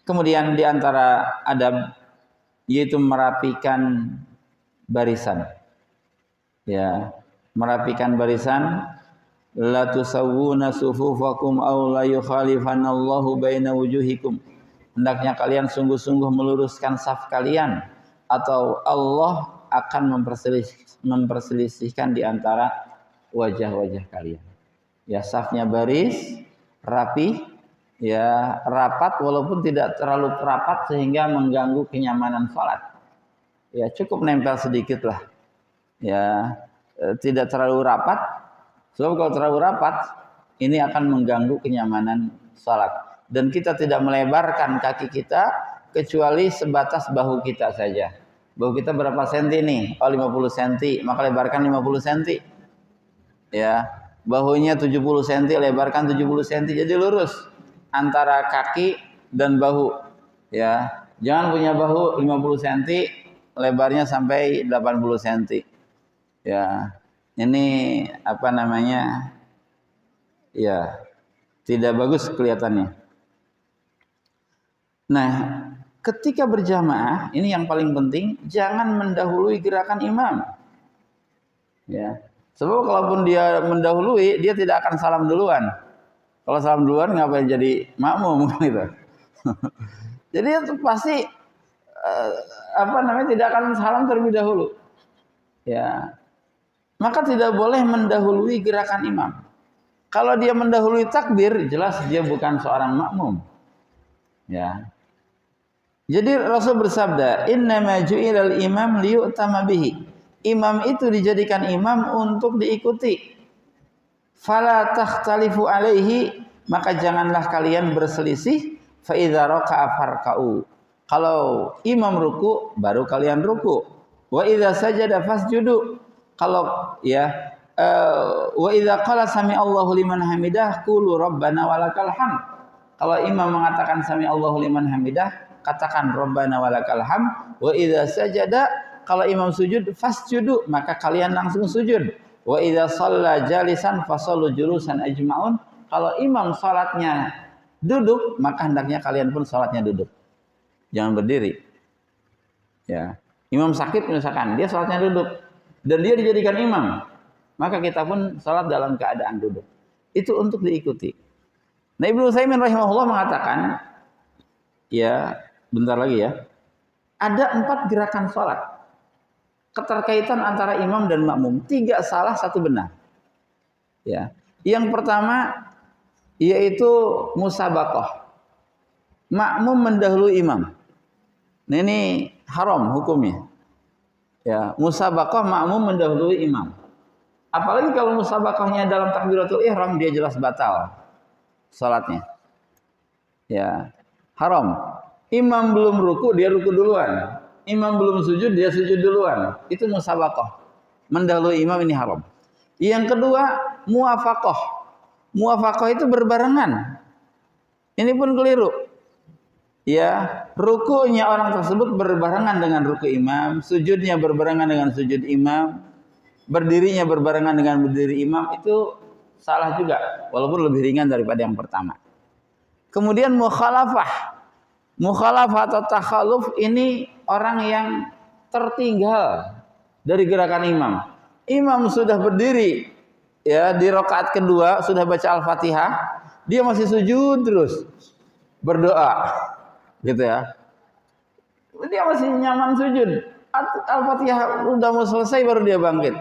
Kemudian di antara adab yaitu merapikan barisan. Ya, merapikan barisan. La tusawwuna sufufakum aw la yukhalifanallahu baina wujuhikum. Hendaknya kalian sungguh-sungguh meluruskan saf kalian atau Allah akan memperselisihkan di antara wajah-wajah kalian. Ya, safnya baris, rapi, ya, rapat walaupun tidak terlalu rapat sehingga mengganggu kenyamanan sholat. Ya, cukup nempel sedikit lah. Ya, tidak terlalu rapat. Sebab kalau terlalu rapat ini akan mengganggu kenyamanan sholat. Dan kita tidak melebarkan kaki kita kecuali sebatas bahu kita saja. Bahu kita berapa senti nih? Oh, 50 senti, maka lebarkan 50 senti. Ya, bahunya 70 senti, lebarkan 70 senti. Jadi lurus antara kaki dan bahu, ya. Jangan punya bahu 50 cm, lebarnya sampai 80 cm. Ya. Ini apa namanya? Ya. Tidak bagus kelihatannya. Nah, ketika berjamaah, ini yang paling penting, jangan mendahului gerakan imam. Ya. Sebab kalaupun dia mendahului, dia tidak akan salam duluan. Kalau salam duluan ngapain jadi makmum kan itu. Jadi itu pasti tidak akan salam terlebih dahulu. Ya. Maka tidak boleh mendahului gerakan imam. Kalau dia mendahului takbir, jelas dia bukan seorang makmum. Ya. Jadi Rasul bersabda, "Innama ju'ilal imam liyu'tama bihi." Imam itu dijadikan imam untuk diikuti. Fala takhtalifu alaihi, maka janganlah kalian berselisih. Fa idza raka'a farka'u. Kalau imam ruku, baru kalian ruku. Wa idza sajada fasjudu. Kalau wa idza qala sami Allahu liman hamidah qulu rabbana walakal hamd. Kalau imam mengatakan sami Allahu liman hamidah, katakan rabbana walakal hamd. Wa idza sajada, kalau imam sujud fasjudu, maka kalian langsung sujud. Wa idza shalla jalisan fasallu julusan ajmaun. Kalau imam salatnya duduk, maka hendaknya kalian pun salatnya duduk. Jangan berdiri. Ya. Imam sakit misalkan, dia salatnya duduk dan dia dijadikan imam, maka kita pun salat dalam keadaan duduk. Itu untuk diikuti. Nah, Ibnu Utsaimin rahimahullah mengatakan, ya, bentar lagi ya. Ada 4 gerakan salat. Keterkaitan antara imam dan makmum, 3 salah, 1 benar. Ya. Yang pertama yaitu musabaqah. Makmum mendahului imam. Nah, ini haram hukumnya. Ya, musabaqah makmum mendahului imam. Apalagi kalau musabaqahnya dalam takbiratul ihram, dia jelas batal salatnya. Ya, haram. Imam belum ruku, dia ruku duluan. Imam belum sujud, dia sujud duluan. Itu musabaqah. Mendahului imam ini haram. Yang kedua, muwafaqah. Muwafaqah itu berbarengan. Ini pun keliru. Ya, rukunya orang tersebut berbarengan dengan ruku imam, sujudnya berbarengan dengan sujud imam, berdirinya berbarengan dengan berdiri imam, itu salah juga, walaupun lebih ringan daripada yang pertama. Kemudian mukhalafah. Mukhalafah atau takhaluf ini orang yang tertinggal dari gerakan imam. Imam sudah berdiri ya di rakaat kedua, sudah baca Al-Fatihah, dia masih sujud terus berdoa. Gitu ya. Dia masih nyaman sujud. Al-Fatihah udah mau selesai baru dia bangkit.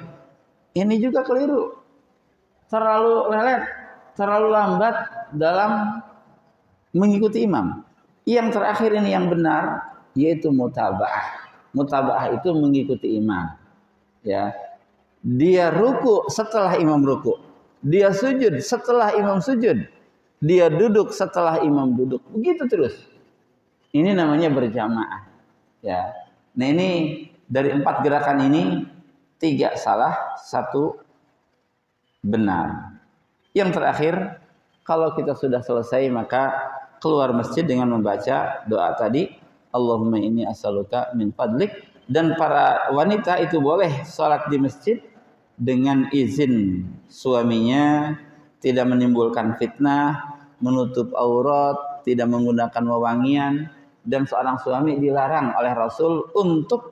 Ini juga keliru. Terlalu lelet, terlalu lambat dalam mengikuti imam. Yang terakhir ini yang benar, yaitu mutaba'ah. Mutaba'ah itu mengikuti imam. Ya. Dia ruku setelah imam ruku. Dia sujud setelah imam sujud. Dia duduk setelah imam duduk. Begitu terus. Ini namanya berjamaah. Ya. Nah, ini dari 4 gerakan ini 3 salah, 1 benar. Yang terakhir, kalau kita sudah selesai maka keluar masjid dengan membaca doa tadi, Allahumma inni as'aluka min fadlik. Dan para wanita itu boleh sholat di masjid dengan izin suaminya, tidak menimbulkan fitnah, menutup aurat, tidak menggunakan wewangian. Dan seorang suami dilarang oleh Rasul untuk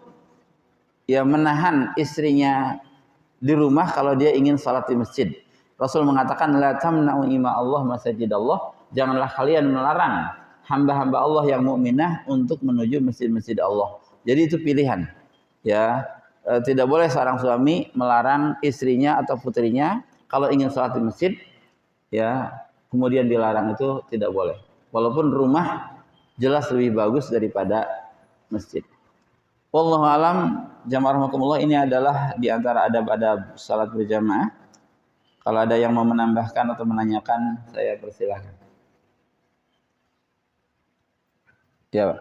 menahan istrinya di rumah kalau dia ingin salat di masjid. Rasul mengatakan la tamna'u ima Allah masajidallah, janganlah kalian melarang hamba-hamba Allah yang mukminah untuk menuju masjid-masjid Allah. Jadi itu pilihan. Ya, tidak boleh seorang suami melarang istrinya atau putrinya kalau ingin salat di masjid, ya, kemudian dilarang, itu tidak boleh. Walaupun rumah jelas lebih bagus daripada masjid. Wallahu alam, jamaah rahimakumullah, ini adalah di antara adab-adab salat berjamaah. Kalau ada yang mau menambahkan atau menanyakan, saya persilahkan. Ya, Pak.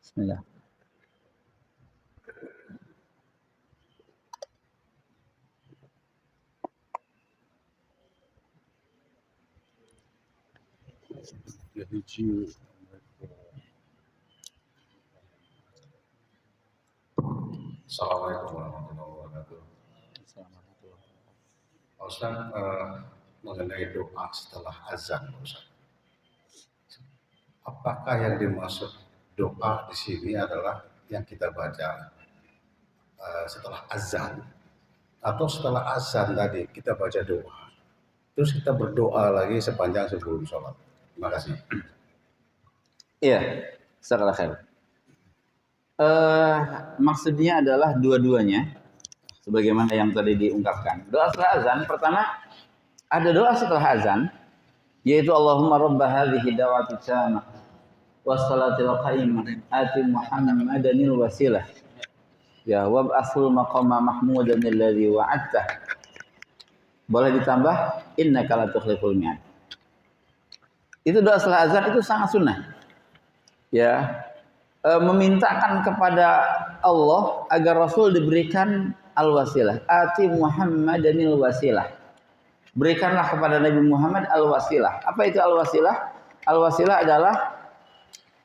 Bismillah. Assalamualaikum warahmatullahi wabarakatuh. Ustaz, mengenai doa setelah azan, Ustaz. Apakah yang dimaksud doa di sini adalah yang kita baca setelah azan, atau setelah azan tadi kita baca doa, terus kita berdoa lagi sepanjang sebelum sholat? Terima kasih. Iya, jazakallahu khair. Maksudnya adalah dua-duanya, sebagaimana yang tadi diungkapkan. Doa setelah azan, pertama ada doa setelah azan, yaitu Allahumma rabba hadhihi da'wati tamah wassalatil qa'imah ati Muhammadanil wasilah ya wab'athul maqama mahmudan alladhi wa'adtah. Boleh ditambah innaka la tukhliful mi'ad. Itu doa setelah azan itu sangat sunnah. Ya, memintakan kepada Allah agar Rasul diberikan al-wasilah. Ati Muhammadanil wasilah. Berikanlah kepada Nabi Muhammad al-wasilah. Apa itu al-wasilah? Al-wasilah adalah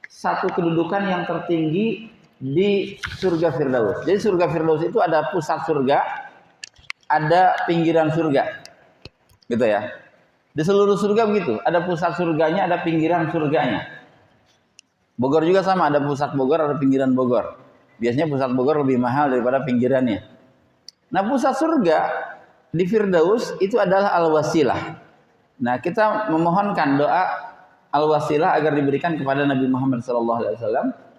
satu kedudukan yang tertinggi di surga Firdaus. Jadi surga Firdaus itu ada pusat surga, ada pinggiran surga. Gitu ya. Di seluruh surga begitu, ada pusat surganya, ada pinggiran surganya. Bogor juga sama, ada pusat Bogor, ada pinggiran Bogor. Biasanya pusat Bogor lebih mahal daripada pinggirannya. Nah, pusat surga di Firdaus itu adalah al-wasilah. Nah, kita memohonkan doa al-wasilah agar diberikan kepada Nabi Muhammad SAW.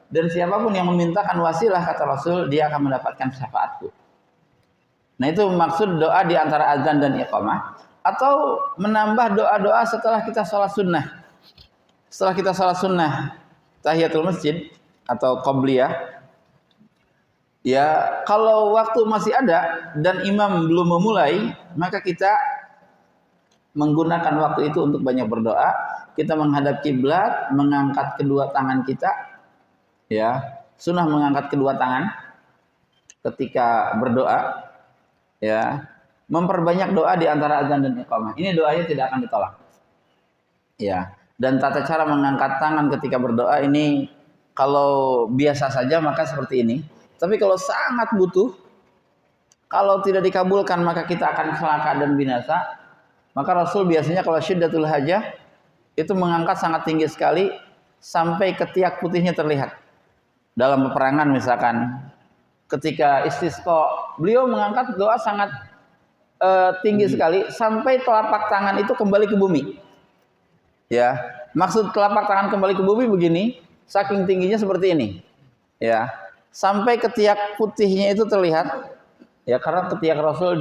Dan siapapun yang memintakan wasilah, kata Rasul, dia akan mendapatkan syafaatku. Nah, itu maksud doa di antara azan dan iqamah. Atau menambah doa-doa setelah kita sholat sunnah. Setelah kita sholat sunnah, tahiyatul masjid atau qobliyah. Ya, kalau waktu masih ada dan imam belum memulai, maka kita menggunakan waktu itu untuk banyak berdoa. Kita menghadap kiblat, mengangkat kedua tangan kita. Ya, sunnah mengangkat kedua tangan ketika berdoa. Ya, memperbanyak doa di antara azan dan iqamah. Ini doanya tidak akan ditolak. Ya, dan tata cara mengangkat tangan ketika berdoa ini kalau biasa saja maka seperti ini. Tapi kalau sangat butuh, kalau tidak dikabulkan maka kita akan celaka dan binasa. Maka Rasul biasanya kalau syiddatul hajah itu mengangkat sangat tinggi sekali sampai ketiak putihnya terlihat. Dalam peperangan misalkan, ketika istisqa, beliau mengangkat doa sangat tinggi sekali sampai telapak tangan itu kembali ke bumi. Ya, maksud telapak tangan kembali ke bumi begini, saking tingginya seperti ini. Ya, sampai ketiak putihnya itu terlihat. Ya, karena ketiak Rasul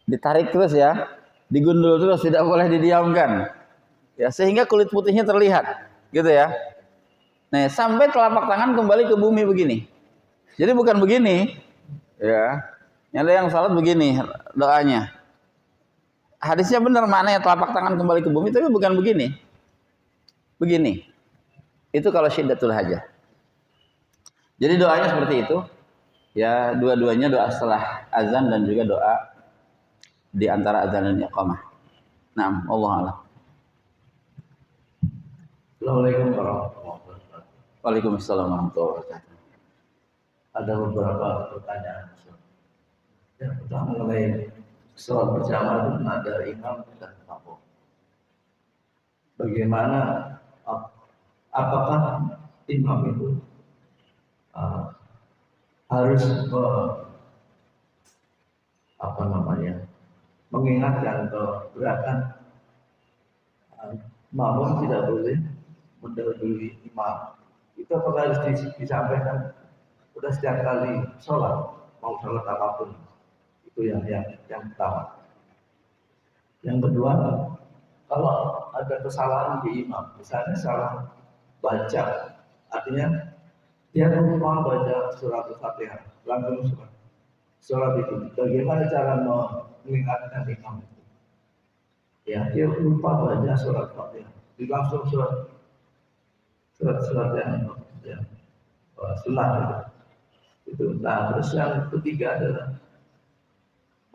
ditarik terus ya, digundul terus, tidak boleh didiamkan. Ya, sehingga kulit putihnya terlihat, gitu ya. Nah, sampai telapak tangan kembali ke bumi begini. Jadi bukan begini, ya. Ada yang salat begini doanya. Hadisnya benar maknanya telapak tangan kembali ke bumi, tapi bukan begini. Begini. Itu kalau syiddatul hajah. Jadi doanya seperti itu. Ya, dua-duanya doa setelah azan dan juga doa di antara azan dan iqamah. Naam, Allah a'lam. Assalamualaikum warahmatullahi wabarakatuh. Waalaikumsalam warahmatullahi wabarakatuh. Ada beberapa pertanyaan. Yang pertama mengenai sholat berjamaah itu ada imam dan makmum. Bagaimana? Apakah imam itu harus mengingatkan atau gerakan makmum tidak boleh mendahului imam? Itu apakah harus disampaikan sudah setiap kali sholat, mau sholat apapun? Itu yang pertama. Yang kedua, kalau ada kesalahan di imam, misalnya salah baca, artinya dia lupa baca surat Al-Fatihah, langsung surat itu. Bagaimana cara mengingatkan imam itu? Ya, dia lupa baca surat Al-Fatihah, langsung surat yang sunnah itu. Nah, terus yang ketiga adalah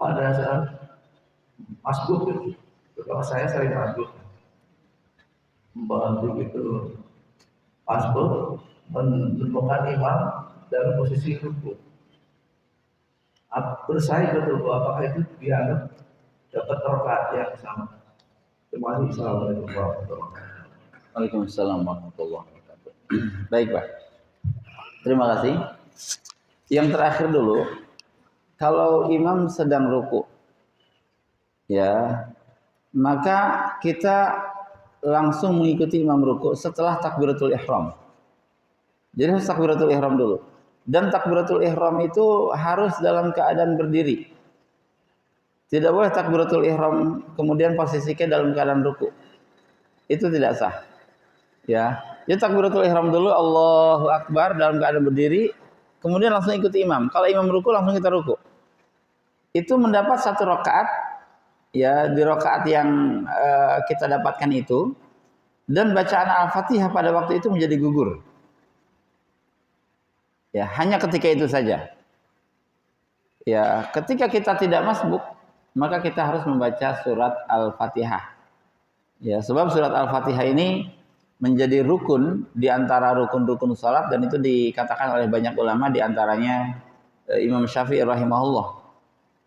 pada saat masbuk itu, kalau saya sering masbuk, membantu itu masbuk, menemukan imam dalam posisi rukuk, bersaing ke rukuk, apakah itu dianggap dapat rakaat yang sama. Terima kasih. Assalamualaikum warahmatullahi wabarakatuh. Waalaikumsalam warahmatullahi wabarakatuh. Baik Pak, terima kasih. Yang terakhir dulu, kalau imam sedang ruku, ya, maka kita langsung mengikuti imam ruku setelah takbiratul ihram. Jadi harus takbiratul ihram dulu. Dan takbiratul ihram itu harus dalam keadaan berdiri. Tidak boleh takbiratul ihram kemudian posisinya dalam keadaan ruku. Itu tidak sah. Ya, jadi takbiratul ihram dulu, Allahu Akbar dalam keadaan berdiri, kemudian langsung ikuti imam. Kalau imam ruku langsung kita ruku. Itu mendapat satu rakaat, ya, di rakaat yang kita dapatkan itu, dan bacaan Al-Fatihah pada waktu itu menjadi gugur. Ya, hanya ketika itu saja. Ya, ketika kita tidak masbuk, maka kita harus membaca surat Al-Fatihah. Ya, sebab surat Al-Fatihah ini menjadi rukun di antara rukun-rukun salat, dan itu dikatakan oleh banyak ulama, di antaranya Imam Syafi'i rahimahullah.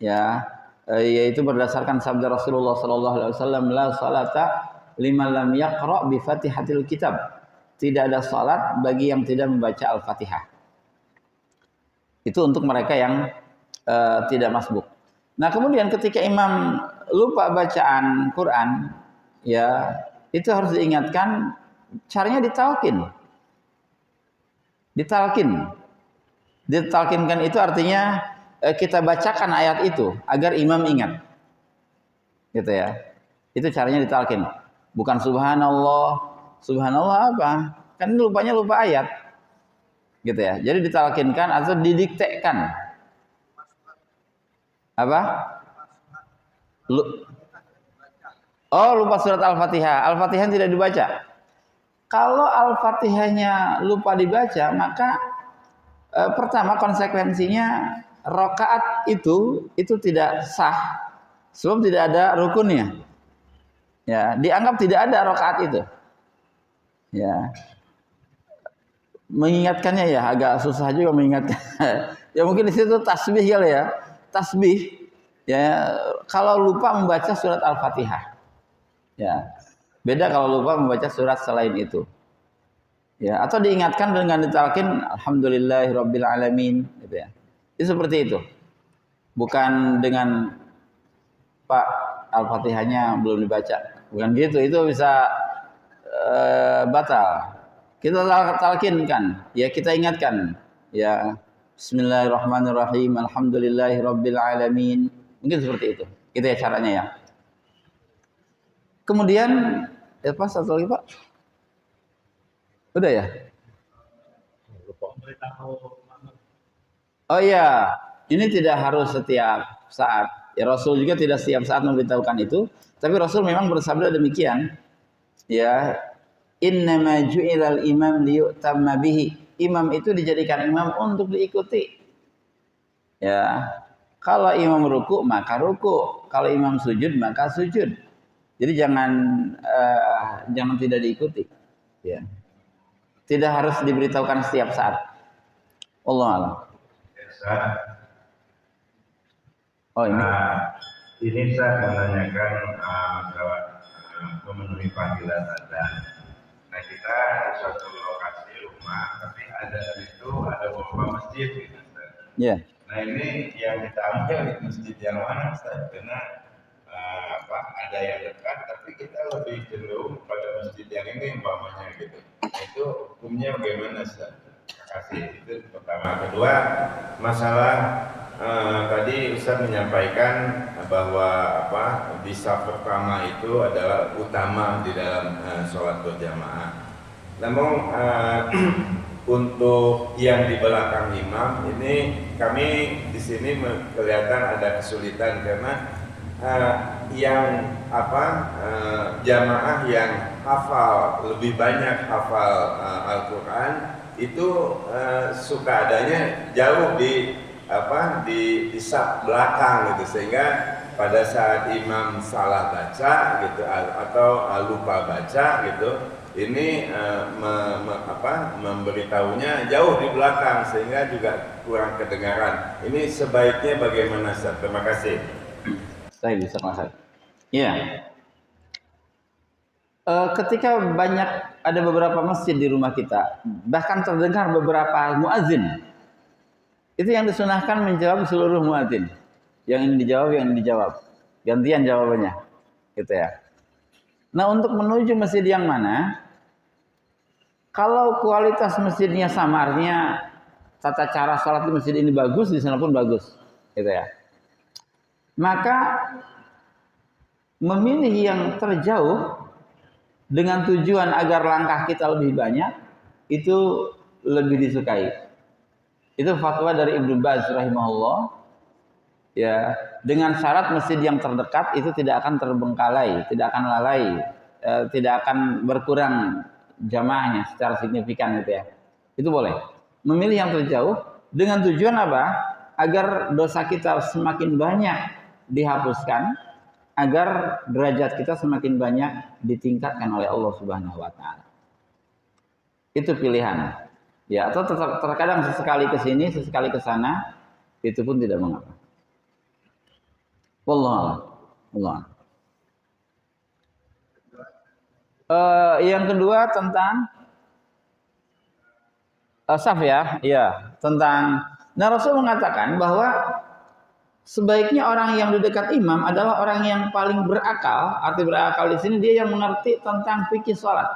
Ya, yaitu berdasarkan sabda Rasulullah sallallahu alaihi wasallam, la salata liman lam yaqra bi Fatihatil kitab. Tidak ada salat bagi yang tidak membaca Al-Fatihah. Itu untuk mereka yang tidak masbuk. Nah, kemudian ketika imam lupa bacaan Quran, ya, itu harus diingatkan. Caranya ditalkin. Ditalkinkan itu artinya kita bacakan ayat itu agar imam ingat. Gitu ya. Itu caranya ditalkin. Bukan subhanallah. Subhanallah apa? Kan lupanya lupa ayat. Gitu ya. Jadi ditalkinkan atau didiktekan. Apa? Lupa surat Al-Fatihah. Al-Fatihah tidak dibaca. Kalau Al-Fatihahnya lupa dibaca, maka pertama konsekuensinya rakaat itu tidak sah, sebab tidak ada rukunnya. Ya, dianggap tidak ada rakaat itu. Ya, mengingatkannya ya agak susah juga mengingatkan. Ya mungkin di situ tasbih kali ya, tasbih. Ya, kalau lupa membaca surat Al-Fatihah. Ya. Beda kalau lupa membaca surat selain itu. Ya, atau diingatkan dengan ditalkin alhamdulillahirabbil alamin, gitu ya. Itu seperti itu. Bukan dengan Pak Al-Fatihahnya belum dibaca. Bukan gitu, itu bisa batal. Kita talkinkan, ya kita ingatkan, ya bismillahirrahmanirrahim, alhamdulillahirabbil alamin. Mungkin seperti itu. Itu ya caranya ya. Kemudian apa satu lagi Pak? Udah ya? Oh iya, ini tidak harus setiap saat. Ya Rasul juga tidak setiap saat memberitahukan itu, tapi Rasul memang bersabda demikian. Ya, innama ju'ilal imam liyutamma bihi. Imam itu dijadikan imam untuk diikuti. Ya, kalau imam ruku maka ruku, kalau imam sujud maka sujud. Jadi jangan tidak diikuti. Ya. Tidak harus diberitahukan setiap saat. Wallahu a'lam. Oh ini. Ini saya menanyakan masalah memenuhi panggilan adzan. Nah kita ada suatu lokasi rumah, tapi ada itu ada beberapa masjid gitu. Ya. Nah ini yang kita ambil di masjid yang mana Ustaz? Karena ada yang dekat, tapi kita lebih cenderung pada masjid yang ini umpamanya gitu. Nah, itu hukumnya bagaimana Ustaz? Terima kasih. Itu pertama. Kedua, masalah tadi Ustaz menyampaikan bahwa di saf pertama itu adalah utama di dalam sholat berjamaah. Namun untuk yang di belakang imam ini kami di sini kelihatan ada kesulitan karena jamaah yang hafal lebih banyak hafal Al-Quran itu suka adanya jauh di saf belakang gitu, sehingga pada saat imam salah baca gitu atau lupa baca gitu, ini memberitahunya jauh di belakang sehingga juga kurang kedengaran. Ini sebaiknya bagaimana Ustaz? Terima kasih. Saya bisa masak. Iya. Ketika ada beberapa masjid di rumah kita, bahkan terdengar beberapa muazin, itu yang disunahkan menjawab seluruh muazin. Yang ini dijawab, yang ini dijawab, gantian jawabannya, gitu ya. Nah, untuk menuju masjid yang mana, kalau kualitas masjidnya sama, artinya tata cara sholat di masjid ini bagus, di sana pun bagus, gitu ya. Maka memilih yang terjauh dengan tujuan agar langkah kita lebih banyak itu lebih disukai. Itu fatwa dari Ibnu Baz rahimahullah. Ya, dengan syarat masjid yang terdekat itu tidak akan terbengkalai, tidak akan lalai, tidak akan berkurang jamaahnya secara signifikan gitu ya. Itu boleh. Memilih yang terjauh dengan tujuan apa? Agar dosa kita semakin banyak dihapuskan, agar derajat kita semakin banyak ditingkatkan oleh Allah Subhanahu wa taala. Itu pilihan. Ya, atau terkadang sesekali ke sini, sesekali ke sana, itu pun tidak mengapa. Wallah. Yang kedua tentang saf ya, tentang. Nah, Rasul mengatakan bahwa sebaiknya orang yang di dekat imam adalah orang yang paling berakal. Arti berakal di sini dia yang mengerti tentang fikih salat.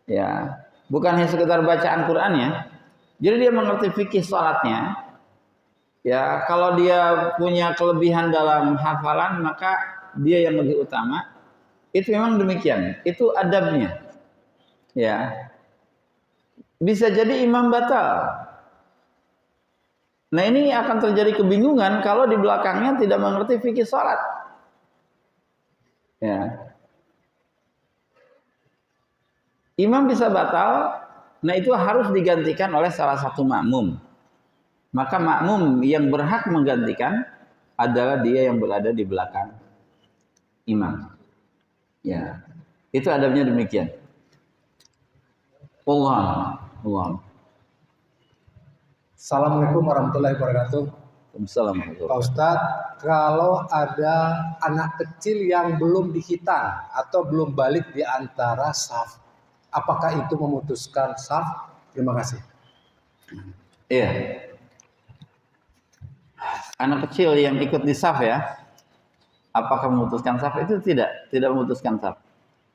Ya, bukan hanya sekedar bacaan Qur'annya. Jadi dia mengerti fikih salatnya. Ya, kalau dia punya kelebihan dalam hafalan, maka dia yang lebih utama. Itu memang demikian. Itu adabnya. Ya. Bisa jadi imam batal. Nah, ini akan terjadi kebingungan kalau di belakangnya tidak mengerti fikih salat. Ya. Imam bisa batal, nah itu harus digantikan oleh salah satu makmum. Maka makmum yang berhak menggantikan adalah dia yang berada di belakang imam. Ya, itu adabnya demikian. Allah. Assalamualaikum warahmatullahi wabarakatuh. Assalamualaikum. Pak Ustadz, kalau ada anak kecil yang belum dihitan atau belum balik di antara saf, apakah itu memutuskan saf? Terima kasih. Iya. Anak kecil yang ikut di saf ya, apakah memutuskan saf? Itu tidak memutuskan saf.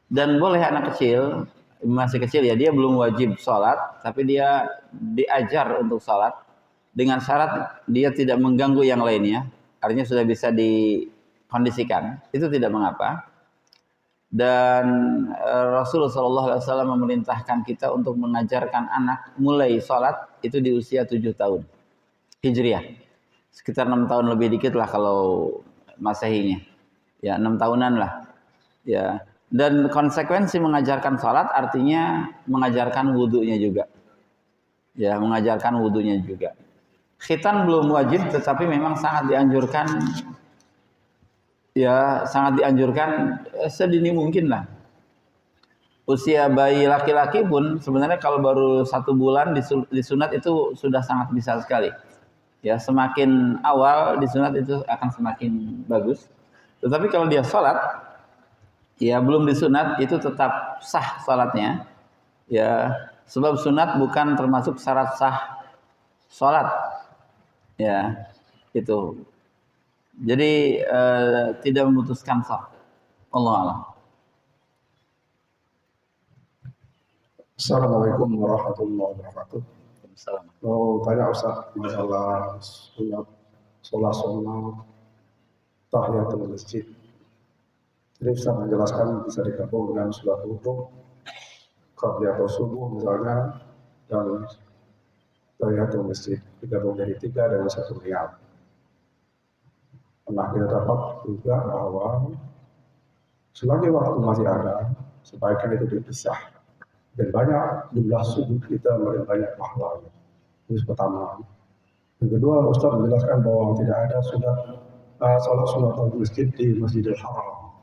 Dan boleh anak kecil, masih kecil ya, dia belum wajib sholat, tapi dia diajar untuk sholat dengan syarat dia tidak mengganggu yang lainnya. Artinya sudah bisa dikondisikan, itu tidak mengapa. Dan Rasulullah SAW memerintahkan kita untuk mengajarkan anak mulai sholat itu di usia 7 tahun Hijriah. Sekitar 6 tahun lebih dikit lah kalau Masehinya. Ya, 6 tahunan lah. Ya. Dan konsekuensi mengajarkan sholat artinya mengajarkan wudunya juga. Ya, mengajarkan wudunya juga. Khitan belum wajib, tetapi memang sangat dianjurkan. Ya, sangat dianjurkan sedini mungkin lah. Usia bayi laki-laki pun sebenarnya kalau baru 1 bulan disunat itu sudah sangat bisa sekali. Ya, semakin awal disunat itu akan semakin bagus. Tetapi kalau dia sholat, ya belum disunat itu tetap sah sholatnya. Ya, sebab sunat bukan termasuk syarat sah sholat. Ya, itu. Jadi tidak memutuskan sah. Allah. Assalamualaikum warahmatullahi wabarakatuh. Assalamualaikum. Mau tanya Ustaz masalah sholat tahiyatul masjid. Jadi Ustaz menjelaskan bisa digabung dengan sholat wudu, qabliyatul subuh misalnya, dan tahiyatul masjid digabung jadi 3 dengan 1 riyad. Pernah kita dapat juga bahwa selagi waktu masih ada, sebaiknya itu dipisah. Dan banyak jumlah sujud kita makin banyak pahalanya. Itu pertama. Yang kedua, Ustaz menjelaskan bahwa tidak ada sholat sunat masjid di Masjidil Haram.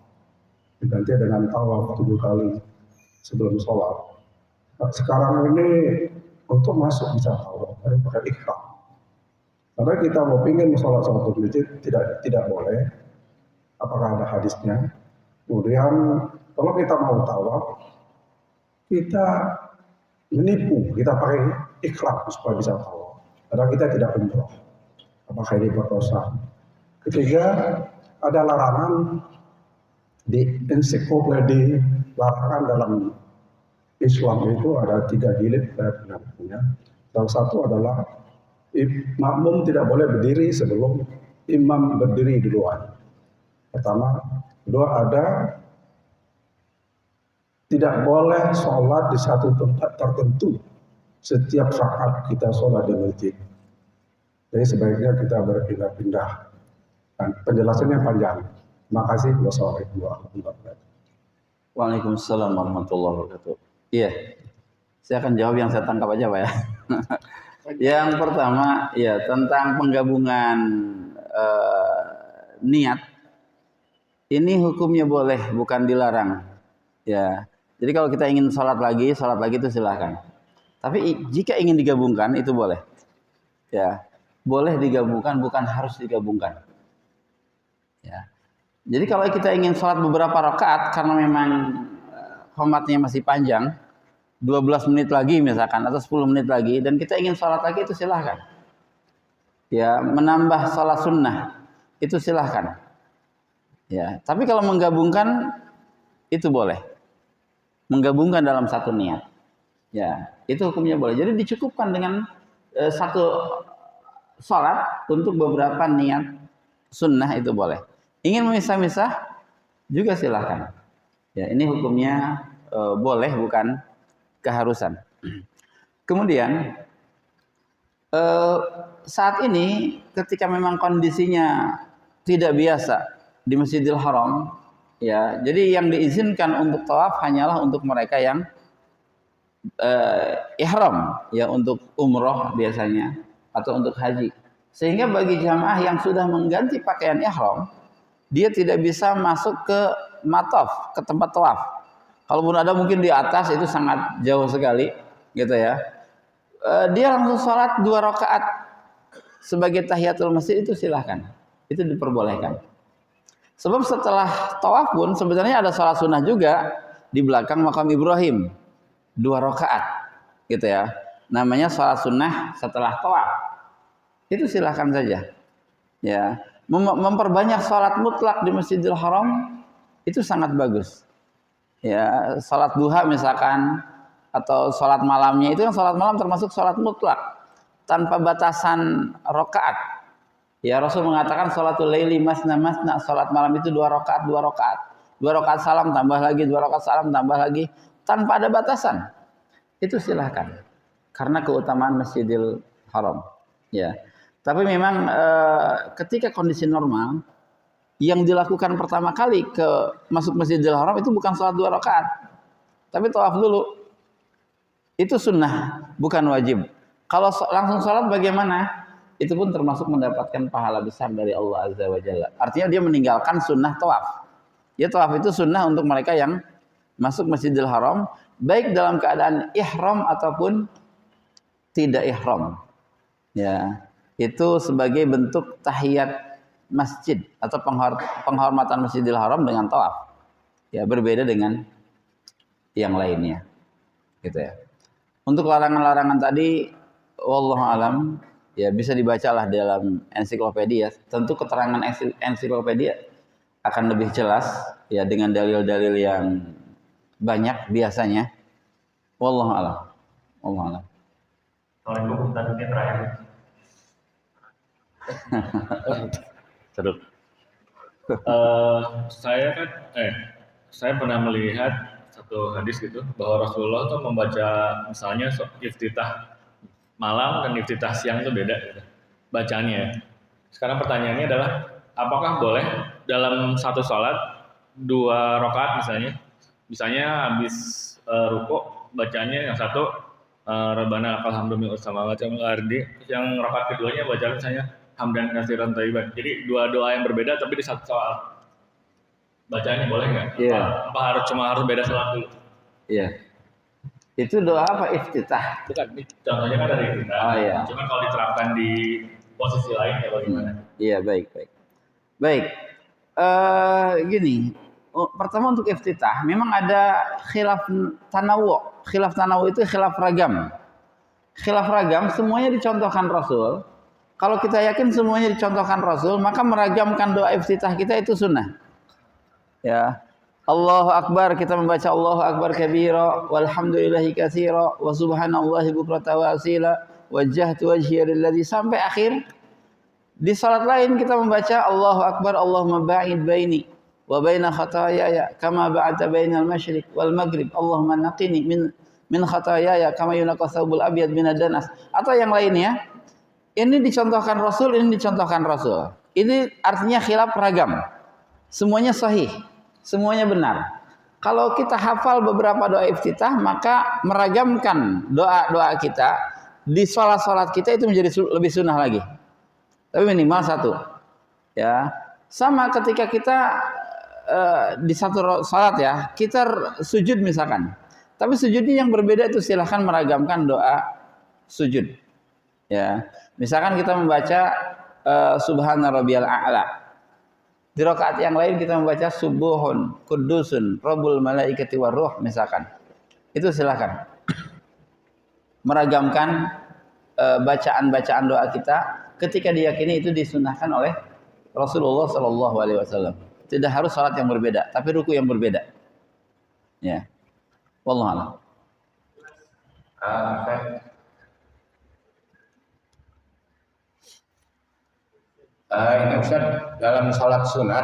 Diganti dengan tawaf 7 kali sebelum sholat. Nah, sekarang ini untuk masuk bisa tawaf, harus pakai ihram. Karena kita mau pingin sholat masjid tidak boleh. apakah ada hadisnya. Kemudian kalau kita mau tawaf, kita menipu, kita pakai ikhlak supaya bisa tawaf. Padahal kita tidak umroh. Apakah ini berdosa? Ketiga, ada larangan di ensiklopedi larangan dalam Islam itu ada 3 jilid saya pernah punya. Salah satu adalah makmum tidak boleh berdiri sebelum imam berdiri duluan. Pertama, kedua ada tidak boleh sholat di satu tempat tertentu setiap saat kita sholat di masjid. Jadi sebaiknya kita berpindah-pindah. Dan penjelasannya panjang. Terima kasih. Wassalamualaikum warahmatullahi wabarakatuh. Waalaikumsalam warahmatullahi wabarakatuh. Iya, saya akan jawab yang saya tangkap aja Pak ya. Yang pertama, ya tentang penggabungan niat. Ini hukumnya boleh, bukan dilarang. Ya, jadi kalau kita ingin sholat lagi itu silahkan. Tapi jika ingin digabungkan itu boleh. Ya, boleh digabungkan, bukan harus digabungkan. Ya. Jadi kalau kita ingin sholat beberapa rakaat karena memang khomatnya masih panjang, 12 menit lagi misalkan atau 10 menit lagi dan kita ingin sholat lagi itu silahkan. Ya, menambah sholat sunnah itu silahkan. Ya, tapi kalau menggabungkan itu boleh. Menggabungkan dalam satu niat. Ya, itu hukumnya boleh. Jadi dicukupkan dengan satu sholat untuk beberapa niat sunnah itu boleh. Ingin memisah-misah juga silahkan. Ya, ini hukumnya boleh bukan keharusan. Kemudian saat ini ketika memang kondisinya tidak biasa di Masjidil Haram, ya, jadi yang diizinkan untuk tawaf hanyalah untuk mereka yang ihram, ya, untuk umroh biasanya atau untuk haji. Sehingga bagi jamaah yang sudah mengganti pakaian ihram, dia tidak bisa masuk ke mataf, ke tempat tawaf. Kalaupun ada mungkin di atas itu sangat jauh sekali, gitu ya. Dia langsung sholat 2 rakaat sebagai tahiyatul masjid itu silahkan, itu diperbolehkan. Sebab setelah tawaf pun sebenarnya ada sholat sunnah juga di belakang makam Ibrahim, 2 rakaat, gitu ya. Namanya sholat sunnah setelah tawaf. Itu silahkan saja, ya. Memperbanyak sholat mutlak di Masjidil Haram itu sangat bagus. Ya, sholat duha misalkan atau sholat malamnya itu yang sholat malam termasuk sholat mutlak tanpa batasan rakaat. Ya, Rasul mengatakan sholatul laili masna masna, sholat malam itu 2 rakaat, 2 rakaat. 2 rakaat salam tambah lagi, 2 rakaat salam tambah lagi tanpa ada batasan. Itu silahkan. Karena keutamaan Masjidil Haram. Ya. Tapi memang ketika kondisi normal, yang dilakukan pertama kali ke masuk Masjidil Haram itu bukan sholat 2 rakaat, tapi tawaf dulu. Itu sunnah, bukan wajib. Kalau langsung sholat bagaimana? Itu pun termasuk mendapatkan pahala besar dari Allah Azza wa Jalla. Artinya dia meninggalkan sunnah tawaf. Ya, tawaf itu sunnah untuk mereka yang masuk Masjidil Haram, baik dalam keadaan ihram ataupun tidak ihram. Ya. Itu sebagai bentuk tahiyat masjid atau penghormatan Masjidil Haram dengan tawaf. Ya, berbeda dengan yang lainnya. Gitu ya. Untuk larangan-larangan tadi wallahu alam, ya bisa dibacalah dalam ensiklopedia. Tentu keterangan ensiklopedia akan lebih jelas ya dengan dalil-dalil yang banyak biasanya. Wallahu alam. Wallahu alam. Assalamualaikum, tadi terakhir. Seru. Saya pernah melihat satu hadis gitu bahwa Rasulullah tuh membaca misalnya iftitah malam dan iftitah siang itu beda gitu, bacaannya ya. Sekarang pertanyaannya adalah apakah boleh dalam satu sholat 2 rakaat misalnya habis rukuk bacanya yang satu Rabbana alhamdulillah sama baca ardi, yang rakaat keduanya baca misalnya hamdan katsiran thayyiban. Jadi 2 doa yang berbeda tapi di satu sholat. Bacanya boleh nggak? Iya. Apa harus beda sholat dulu? Iya. Itu doa apa? Iftitah. Bukan, contohnya kan dari kita. Oh iya. Cuma kalau diterapkan di posisi lain ya bagaimana? Iya, baik. Baik. gini. Pertama untuk iftitah, memang ada khilaf tanawu. Khilaf tanawu itu khilaf ragam. Khilaf ragam semuanya dicontohkan Rasul. Kalau kita yakin semuanya dicontohkan Rasul, maka meragamkan doa iftitah kita itu sunnah. Ya. Allahu Akbar, kita membaca Allahu Akbar kabira, walhamdulillahi katsira, wa subhanallahi bukratan wa asila, wajjahtu wajhiya lilladzi sampai akhir. Di salat lain kita membaca Allahu Akbar, Allahumma ba'id baini wa baina khataayaya kama ba'adta bainal masyriq wal maghrib, Allahumma naqini min khataayaya kama yunaqqa thawbul abyad minad danas, atau yang lainnya. Ini dicontohkan Rasul, ini dicontohkan Rasul. Ini artinya khilaf ragam. Semuanya sahih, semuanya benar. Kalau kita hafal beberapa doa iftitah, maka meragamkan doa-doa kita di salat-salat kita itu menjadi lebih sunnah lagi. Tapi minimal satu. Ya. Sama ketika kita di satu salat ya, kita sujud misalkan. Tapi sujudnya yang berbeda itu silahkan meragamkan doa sujud. Ya. Misalkan kita membaca Subhana rabbiyal a'la. Di rakaat yang lain kita membaca Subuhun Qudusun Rabbul malaikati warruh misalkan. Itu silakan. Meragamkan bacaan-bacaan doa kita ketika diyakini itu disunahkan oleh Rasulullah sallallahu alaihi wasallam. Tidak harus salat yang berbeda, tapi ruku yang berbeda. Ya. Wallahu a'lam. Ini Ustaz, dalam sholat sunat,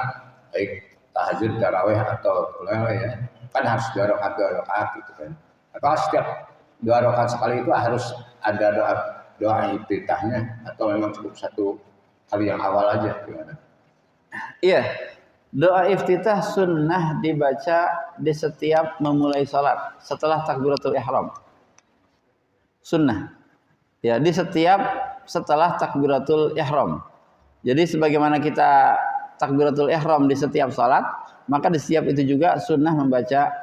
baik tahajud, tarawih atau qiyamah ya, kan harus 2 rakaat gitu kan. Apakah setiap 2 rakaat sekali itu harus ada doa iftitahnya atau memang cukup satu kali yang awal aja gimana? Iya, doa iftitah sunnah dibaca di setiap memulai sholat setelah takbiratul ihram. Sunnah, ya di setiap setelah takbiratul ihram. Jadi sebagaimana kita takbiratul ihram di setiap salat, maka di setiap itu juga sunnah membaca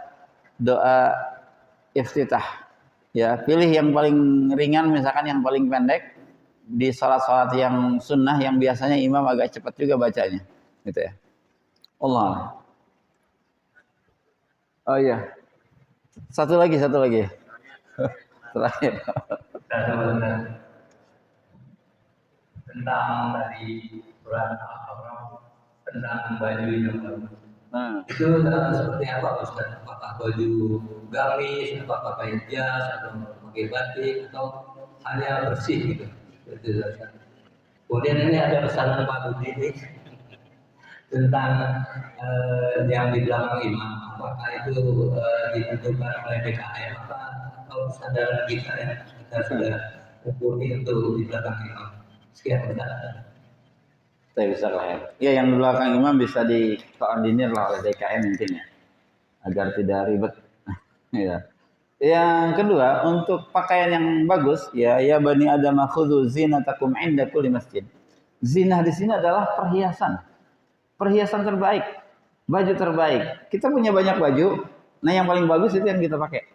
doa iftitah. Ya, pilih yang paling ringan, misalkan yang paling pendek di salat-salat yang sunnah yang biasanya imam agak cepat juga bacanya, gitu ya. Allah. Oh iya. Satu lagi. Terakhir. Tentang tadi surat Al-Baqarah tentang baju yang baru. Itu seperti apa Ustaz? Apakah baju gamis, apakah pakai jas, atau pakai batik, atau hanya bersih gitu? Itu Ustaz. Kemudian ini ada pesanan Pak Budi ini tentang yang di belakang imam. Apakah itu ditentukan oleh BKM atau kesadaran kita yang kita sudah mumpuni untuk di belakang imam? Sekian Ustaz. Saya bisa lah ya. Ya yang di belakang imam bisa dikoordinir lah oleh DKM intinya agar tidak ribet. Ya. Yang kedua untuk pakaian yang bagus ya bani Adam khudzu zinatakum 'inda kulli masjid. Zinah di sini adalah perhiasan. Perhiasan terbaik, baju terbaik. Kita punya banyak baju, nah yang paling bagus itu yang kita pakai.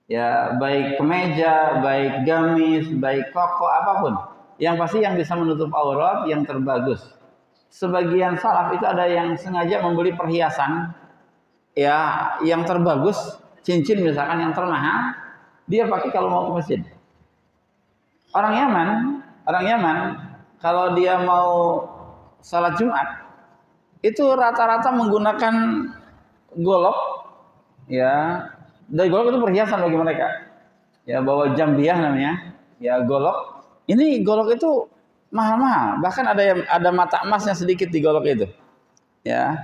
Ya baik kemeja, baik gamis, baik koko apapun. Yang pasti yang bisa menutup aurat yang terbagus. Sebagian salaf itu ada yang sengaja membeli perhiasan ya yang terbagus, cincin misalkan yang termahal, dia pakai kalau mau ke masjid. Orang Yaman kalau dia mau salat Jumat itu rata-rata menggunakan golok ya. Dan golok itu perhiasan bagi mereka. Ya bawa jambiah namanya, ya golok. Ini golok itu mahal-mahal, bahkan ada mata emasnya sedikit di golok itu. Ya,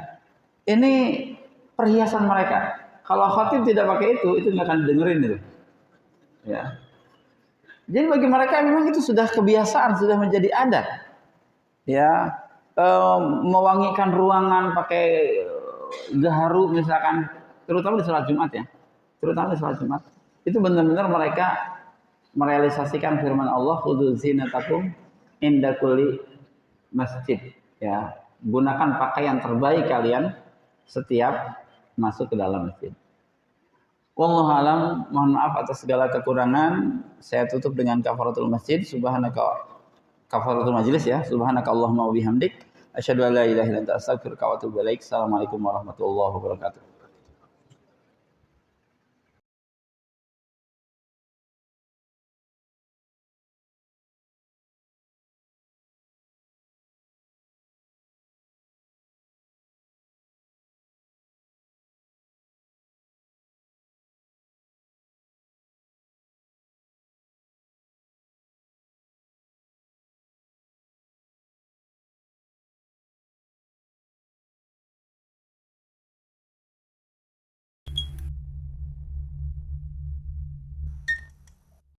ini perhiasan mereka. Kalau khatib tidak pakai itu nggak akan dengerin itu. Ya, jadi bagi mereka memang itu sudah kebiasaan, sudah menjadi adat. Ya, mewangikan ruangan pakai gaharu misalkan, terutama di salat Jumat ya, terutama di salat Jumat. Itu benar-benar mereka merealisasikan firman Allah khudzu zinatakum inda kulli masjid ya, gunakan pakaian terbaik kalian setiap masuk ke dalam masjid. Wallahu alam, mohon maaf atas segala kekurangan. Saya tutup dengan kafaratul masjid, kafaratul majlis ya, subhanaka Allahumma wa bihamdik Asyhadu an la ilaha illa anta astaghfiruka wa atubu ilaik. Assalamualaikum warahmatullahi wabarakatuh.